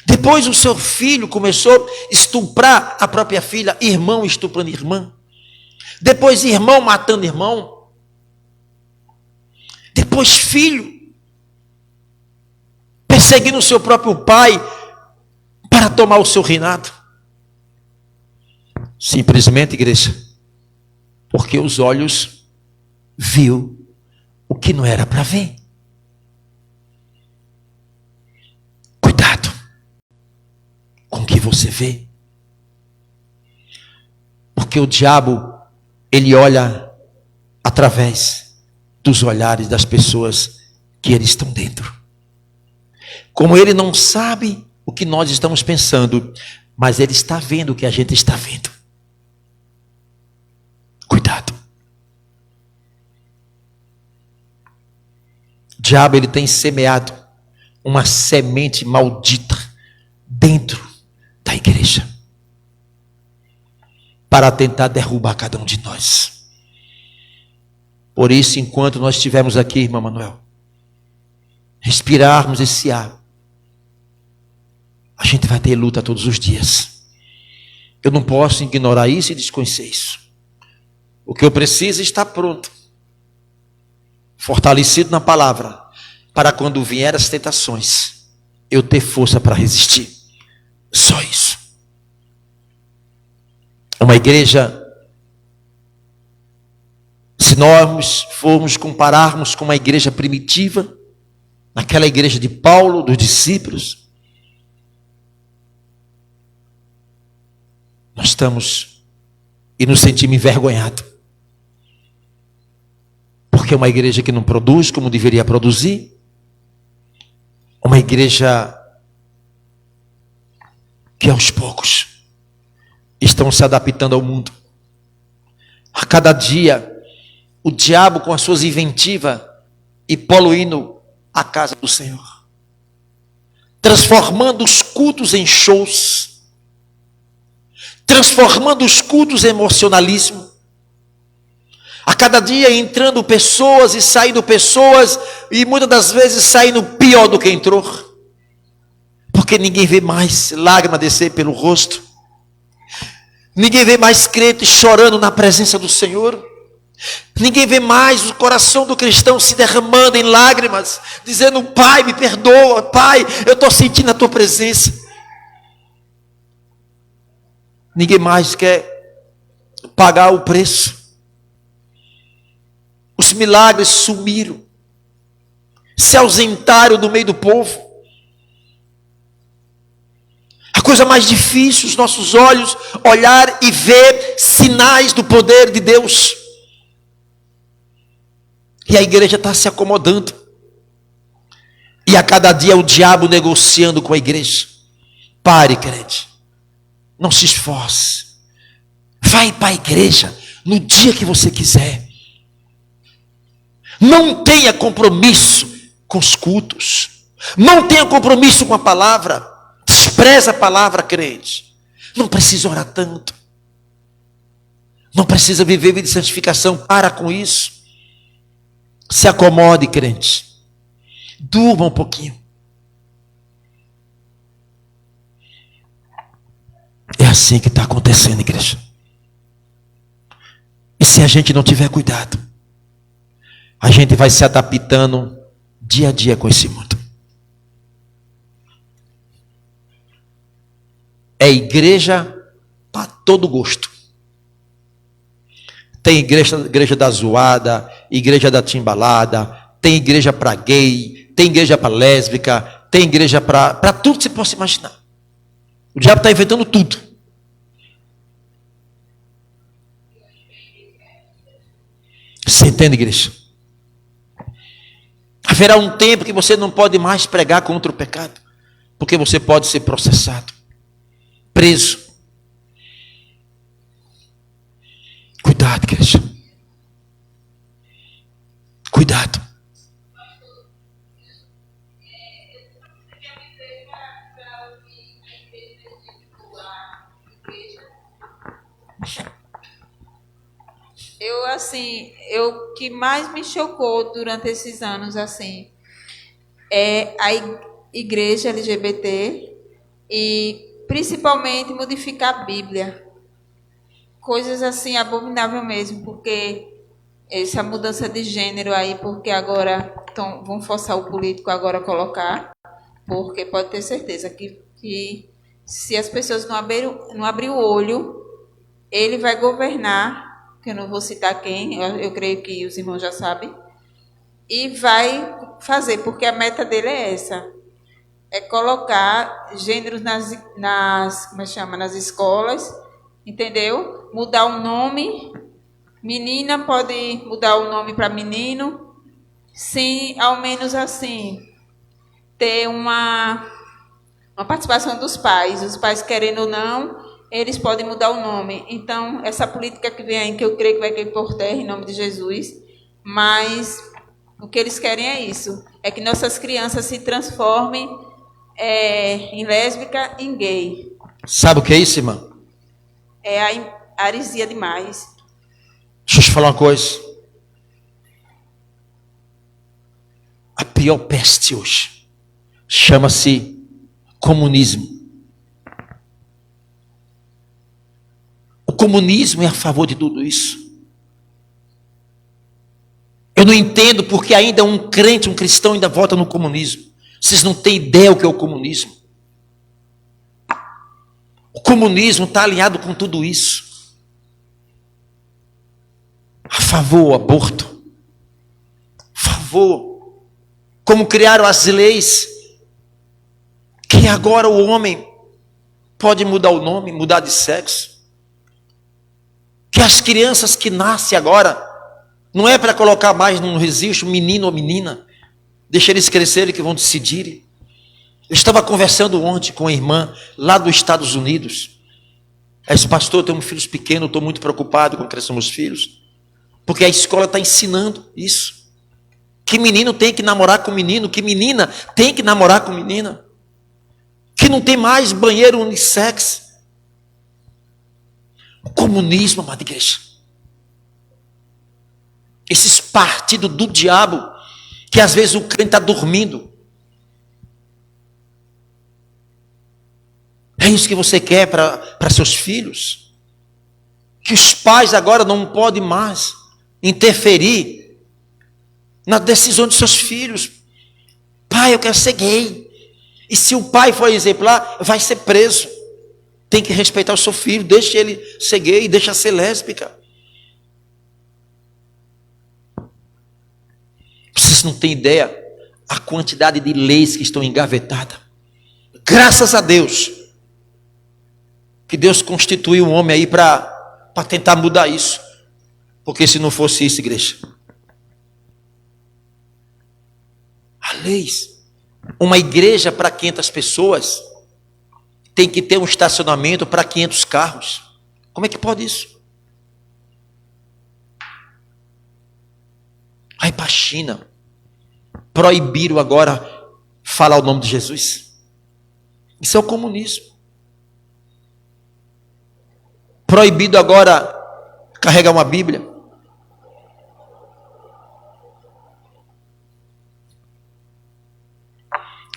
Depois o seu filho começou a estuprar a própria filha, irmão estuprando irmã. Depois irmão matando irmão. Depois filho perseguindo o seu próprio pai para tomar o seu reinado. Simplesmente, igreja, porque os olhos viu o que não era para ver. Cuidado com o que você vê. Porque o diabo, ele olha através dos olhares das pessoas que eles estão dentro. Como ele não sabe o que nós estamos pensando, mas ele está vendo o que a gente está vendo. Cuidado. O diabo, ele tem semeado uma semente maldita dentro da igreja para tentar derrubar cada um de nós. Por isso, enquanto nós estivermos aqui, irmã Manuel, respirarmos esse ar, a gente vai ter luta todos os dias. Eu não posso ignorar isso e desconhecer isso. O que eu preciso é estar pronto, fortalecido na palavra, para quando vier as tentações, eu ter força para resistir. Só isso. Uma igreja, se nós formos compararmos com uma igreja primitiva, naquela igreja de Paulo, dos discípulos, nós estamos e nos sentimos envergonhados. Porque é uma igreja que não produz como deveria produzir. Uma igreja que aos poucos estão se adaptando ao mundo. A cada dia, o diabo com as suas inventivas e poluindo a casa do Senhor. Transformando os cultos em shows. Transformando os cultos em emocionalismo. A cada dia entrando pessoas e saindo pessoas, e muitas das vezes saindo pior do que entrou. Porque ninguém vê mais lágrima descer pelo rosto. Ninguém vê mais crente chorando na presença do Senhor. Ninguém vê mais o coração do cristão se derramando em lágrimas, dizendo: Pai, me perdoa, Pai, eu estou sentindo a tua presença. Ninguém mais quer pagar o preço. Os milagres sumiram, se ausentaram do meio do povo. A coisa mais difícil, os nossos olhos olhar e ver sinais do poder de Deus. E a igreja está se acomodando. E a cada dia o diabo negociando com a igreja. Pare, crente. Não se esforce. Vai para a igreja no dia que você quiser. Não tenha compromisso com os cultos. Não tenha compromisso com a palavra. Despreza a palavra, crente. Não precisa orar tanto. Não precisa viver vida de santificação. Para com isso. Se acomode, crente. Durma um pouquinho. É assim que está acontecendo, igreja. E se a gente não tiver cuidado, a gente vai se adaptando dia a dia com esse mundo. É igreja para todo gosto. Tem igreja da zoada, igreja da timbalada, tem igreja para gay, tem igreja para lésbica, tem igreja para tudo que você possa imaginar. O diabo está inventando tudo. Você entende, igreja? Haverá um tempo que você não pode mais pregar contra o pecado, porque você pode ser processado, preso. Cuidado, igreja. Cuidado. Eu assim, o que mais me chocou durante esses anos, assim, é a igreja LGBT e principalmente modificar a Bíblia. Coisas assim abomináveis mesmo, porque essa mudança de gênero aí, porque agora vão forçar o político agora a colocar, porque pode ter certeza que se as pessoas não abrir o olho, ele vai governar, que eu não vou citar quem, eu creio que os irmãos já sabem, e vai fazer, porque a meta dele é essa, é colocar gêneros como é que chama, nas escolas, entendeu? Mudar o nome, menina pode mudar o nome para menino, sem ao menos assim ter uma participação dos pais. Os pais querendo ou não, eles podem mudar o nome. Então, essa política que vem aí, que eu creio que vai cair por terra em nome de Jesus, mas o que eles querem é isso, é que nossas crianças se transformem em lésbica, em gay. Sabe o que é isso, irmã? É a heresia demais. Deixa eu te falar uma coisa. A pior peste hoje chama-se comunismo. O comunismo é a favor de tudo isso. Eu não entendo porque ainda um crente, um cristão ainda vota no comunismo. Vocês não têm ideia o que é o comunismo. O comunismo está alinhado com tudo isso. A favor do aborto. A favor. Como criaram as leis. Que agora o homem pode mudar o nome, mudar de sexo. Que as crianças que nascem agora, não é para colocar mais num registro menino ou menina. Deixa eles crescerem que vão decidir. Eu estava conversando ontem com uma irmã lá dos Estados Unidos. Ela disse, pastor, eu tenho filhos pequenos, estou muito preocupado com a criação dos meus filhos. Porque a escola está ensinando isso. Que menino tem que namorar com menino, que menina tem que namorar com menina. Que não tem mais banheiro unissex. O comunismo, amada igreja. Esses partidos do diabo, que às vezes o crente está dormindo. É isso que você quer para seus filhos? Que os pais agora não podem mais interferir na decisão de seus filhos. Pai, eu quero ser gay. E se o pai for exemplar, vai ser preso. Tem que respeitar o seu filho, deixa ele ser gay, deixa ser lésbica. Vocês não têm ideia a quantidade de leis que estão engavetadas. Graças a Deus que Deus constituiu um homem aí para tentar mudar isso. Porque se não fosse isso, igreja, há leis. Uma igreja para 500 pessoas tem que ter um estacionamento para 500 carros. Como é que pode isso? Aí para a China, proibiram agora falar o nome de Jesus. Isso é o comunismo. Proibido agora carregar uma Bíblia.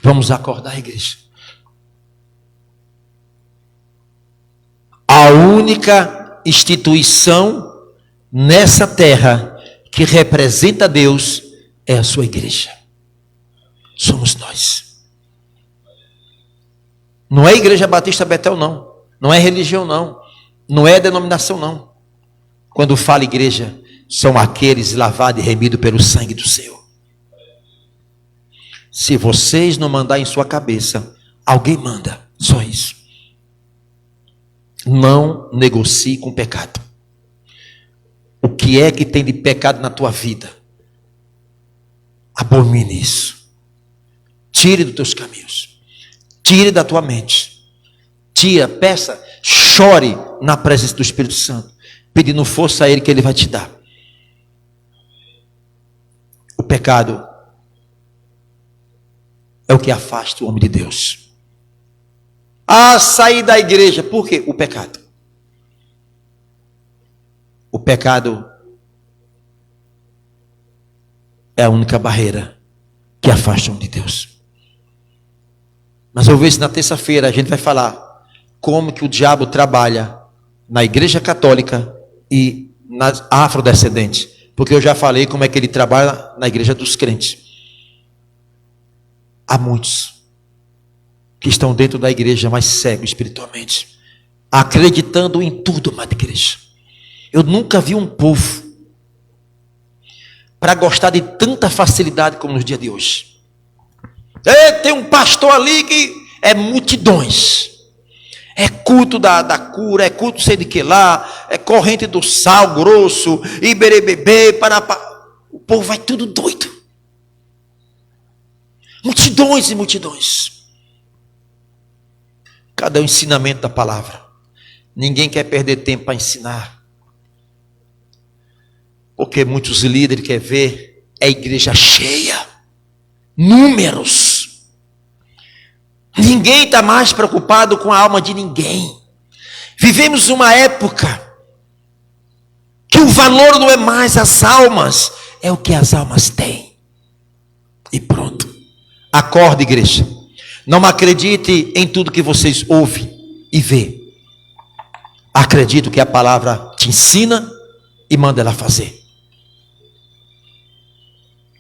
Vamos acordar, igreja. A única instituição nessa terra que representa Deus é a sua igreja. Somos nós. Não é a Igreja Batista Betel, não. Não é religião, não. Não é denominação, não. Quando fala igreja, são aqueles lavados e remidos pelo sangue do Senhor. Se vocês não mandarem em sua cabeça, alguém manda. Só isso. Não negocie com pecado. O que é que tem de pecado na tua vida? Abomine isso. Tire dos teus caminhos. Tire da tua mente. Tira, peça, chore na presença do Espírito Santo, pedindo força a Ele que Ele vai te dar. O pecado é o que afasta o homem de Deus. Sair da igreja. Por quê? O pecado. O pecado é a única barreira que afasta de Deus. Mas eu vejo na terça-feira a gente vai falar como que o diabo trabalha na igreja católica e nas afrodescendentes. Porque eu já falei como é que ele trabalha na igreja dos crentes. Há muitos que estão dentro da igreja, mas cegos espiritualmente, acreditando em tudo, amada igreja. Eu nunca vi um povo para gostar de tanta facilidade como nos dias de hoje. Tem um pastor ali que é multidões. É culto da cura, é culto sei de que lá, é corrente do sal grosso, iberebebê, parapá. O povo vai tudo doido. Multidões e multidões. Cadê o ensinamento da palavra? Ninguém quer perder tempo para ensinar. Porque muitos líderes querem ver a igreja cheia. Números. Ninguém está mais preocupado com a alma de ninguém. Vivemos uma época que o valor não é mais as almas, é o que as almas têm. E pronto. Acorde, igreja. Não acredite em tudo que vocês ouvem e vê. Acredite que a palavra te ensina e manda ela fazer.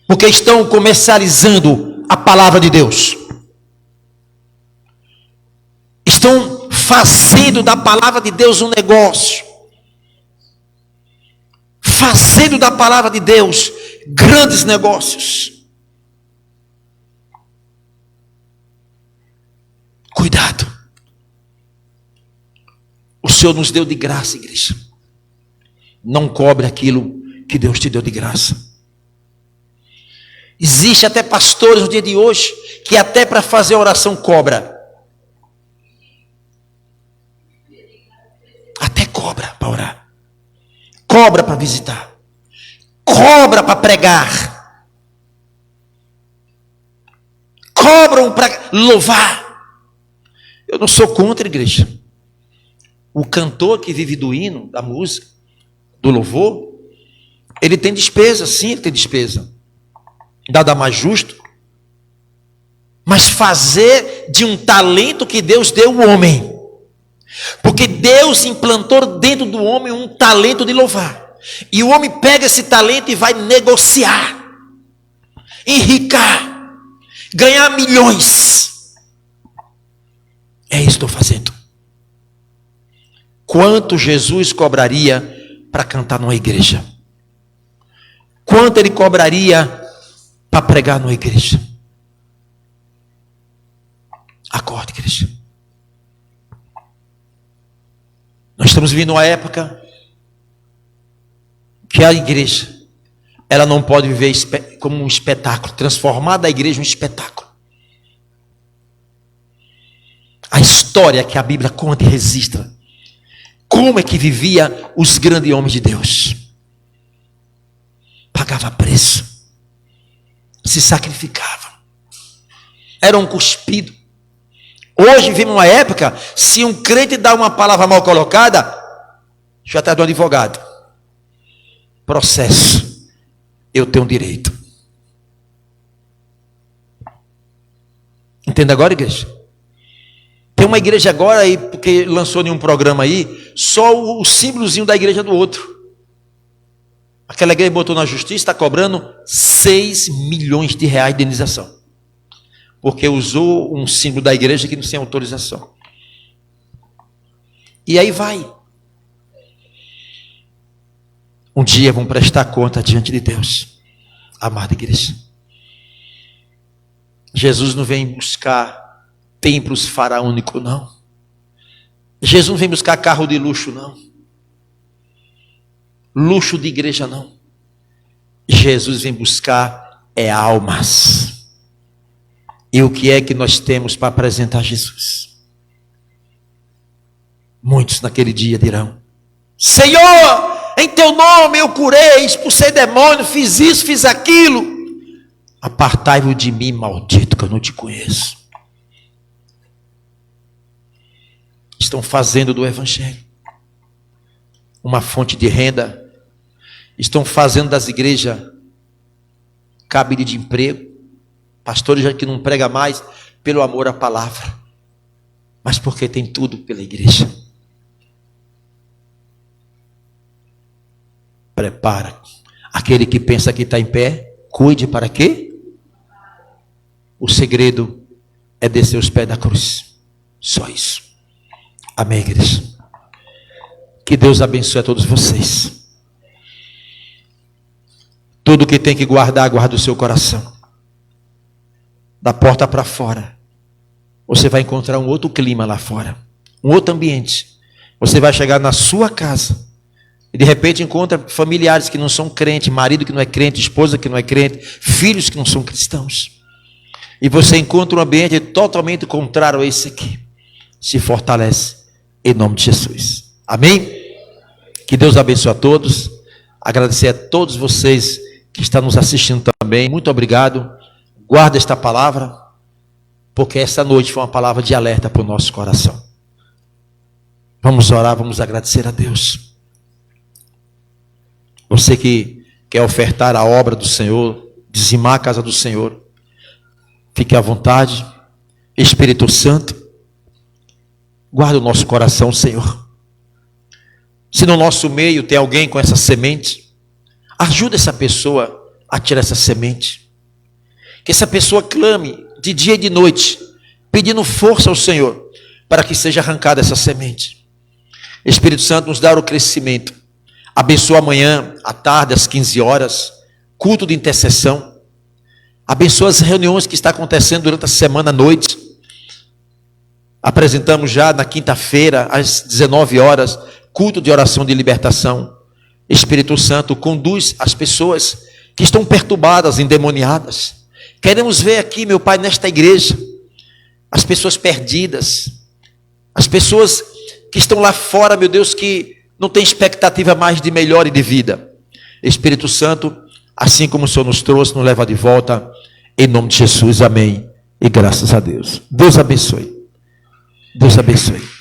Porque estão comercializando a palavra de Deus. Estão fazendo da palavra de Deus um negócio. Fazendo da palavra de Deus grandes negócios. Cuidado. O Senhor nos deu de graça, igreja. Não cobre aquilo que Deus te deu de graça. Existe até pastores no dia de hoje que até para fazer oração cobra. Até cobra para orar. Cobra para visitar. Cobra para pregar. Cobram para louvar. Eu não sou contra a igreja. O cantor que vive do hino, da música, do louvor, ele tem despesa, sim, ele tem despesa. Nada mais justo. Mas fazer de um talento que Deus deu ao homem. Porque Deus implantou dentro do homem um talento de louvar. E o homem pega esse talento e vai negociar, enricar, ganhar milhões. É isso que estou fazendo. Quanto Jesus cobraria para cantar numa igreja? Quanto ele cobraria para pregar numa igreja? Acorde, igreja. Nós estamos vivendo uma época que a igreja, ela não pode viver como um espetáculo, transformar da igreja em um espetáculo. A história que a Bíblia conta e registra, como é que vivia os grandes homens de Deus. Pagava preço, se sacrificava, eram cuspidos. Hoje vivemos uma época, se um crente dá uma palavra mal colocada, já está do advogado. Processo. Eu tenho direito. Entende agora, igreja? Tem uma igreja agora aí, porque lançou em um programa aí, só o símbolozinho da igreja do outro. Aquela igreja botou na justiça, está cobrando 6 milhões de reais de indenização. Porque usou um símbolo da igreja que não tem autorização. E aí vai. Um dia vão prestar conta diante de Deus. Amada igreja. Jesus não vem buscar templos faraônicos, não. Jesus não vem buscar carro de luxo, não. Luxo de igreja, não. Jesus vem buscar almas. E o que é que nós temos para apresentar a Jesus? Muitos naquele dia dirão: Senhor, em teu nome eu curei, expulsei demônio, fiz isso, fiz aquilo. Apartai-vos de mim, maldito, que eu não te conheço. Estão fazendo do evangelho uma fonte de renda. Estão fazendo das igrejas cabide de emprego, pastores já que não prega mais pelo amor à palavra, mas porque tem tudo pela igreja. Prepara. Aquele que pensa que está em pé, cuide para quê? O segredo é descer os pés da cruz. Só isso. Amém, igreja? Que Deus abençoe a todos vocês. Tudo que tem que guardar, guarda o seu coração. Da porta para fora, você vai encontrar um outro clima lá fora, um outro ambiente. Você vai chegar na sua casa e de repente encontra familiares que não são crentes, marido que não é crente, esposa que não é crente, filhos que não são cristãos. E você encontra um ambiente totalmente contrário a esse aqui. Se fortalece em nome de Jesus. Amém? Que Deus abençoe a todos. Agradecer a todos vocês que estão nos assistindo também. Muito obrigado. Guarda esta palavra, porque esta noite foi uma palavra de alerta para o nosso coração. Vamos orar, vamos agradecer a Deus. Você que quer ofertar a obra do Senhor, dizimar a casa do Senhor, fique à vontade. Espírito Santo, guarda o nosso coração, Senhor. Se no nosso meio tem alguém com essa semente, ajuda essa pessoa a tirar essa semente. Que essa pessoa clame de dia e de noite, pedindo força ao Senhor, para que seja arrancada essa semente. Espírito Santo, nos dá o crescimento. Abençoa amanhã, à tarde, às 15 horas, culto de intercessão. Abençoa as reuniões que estão acontecendo durante a semana à noite. Apresentamos já na quinta-feira, às 19 horas, culto de oração de libertação. Espírito Santo, conduz as pessoas que estão perturbadas, endemoniadas. Queremos ver aqui, meu Pai, nesta igreja, as pessoas perdidas, as pessoas que estão lá fora, meu Deus, que não tem expectativa mais de melhor e de vida. Espírito Santo, assim como o Senhor nos trouxe, nos leva de volta, em nome de Jesus, amém, e graças a Deus. Deus abençoe. Deus abençoe.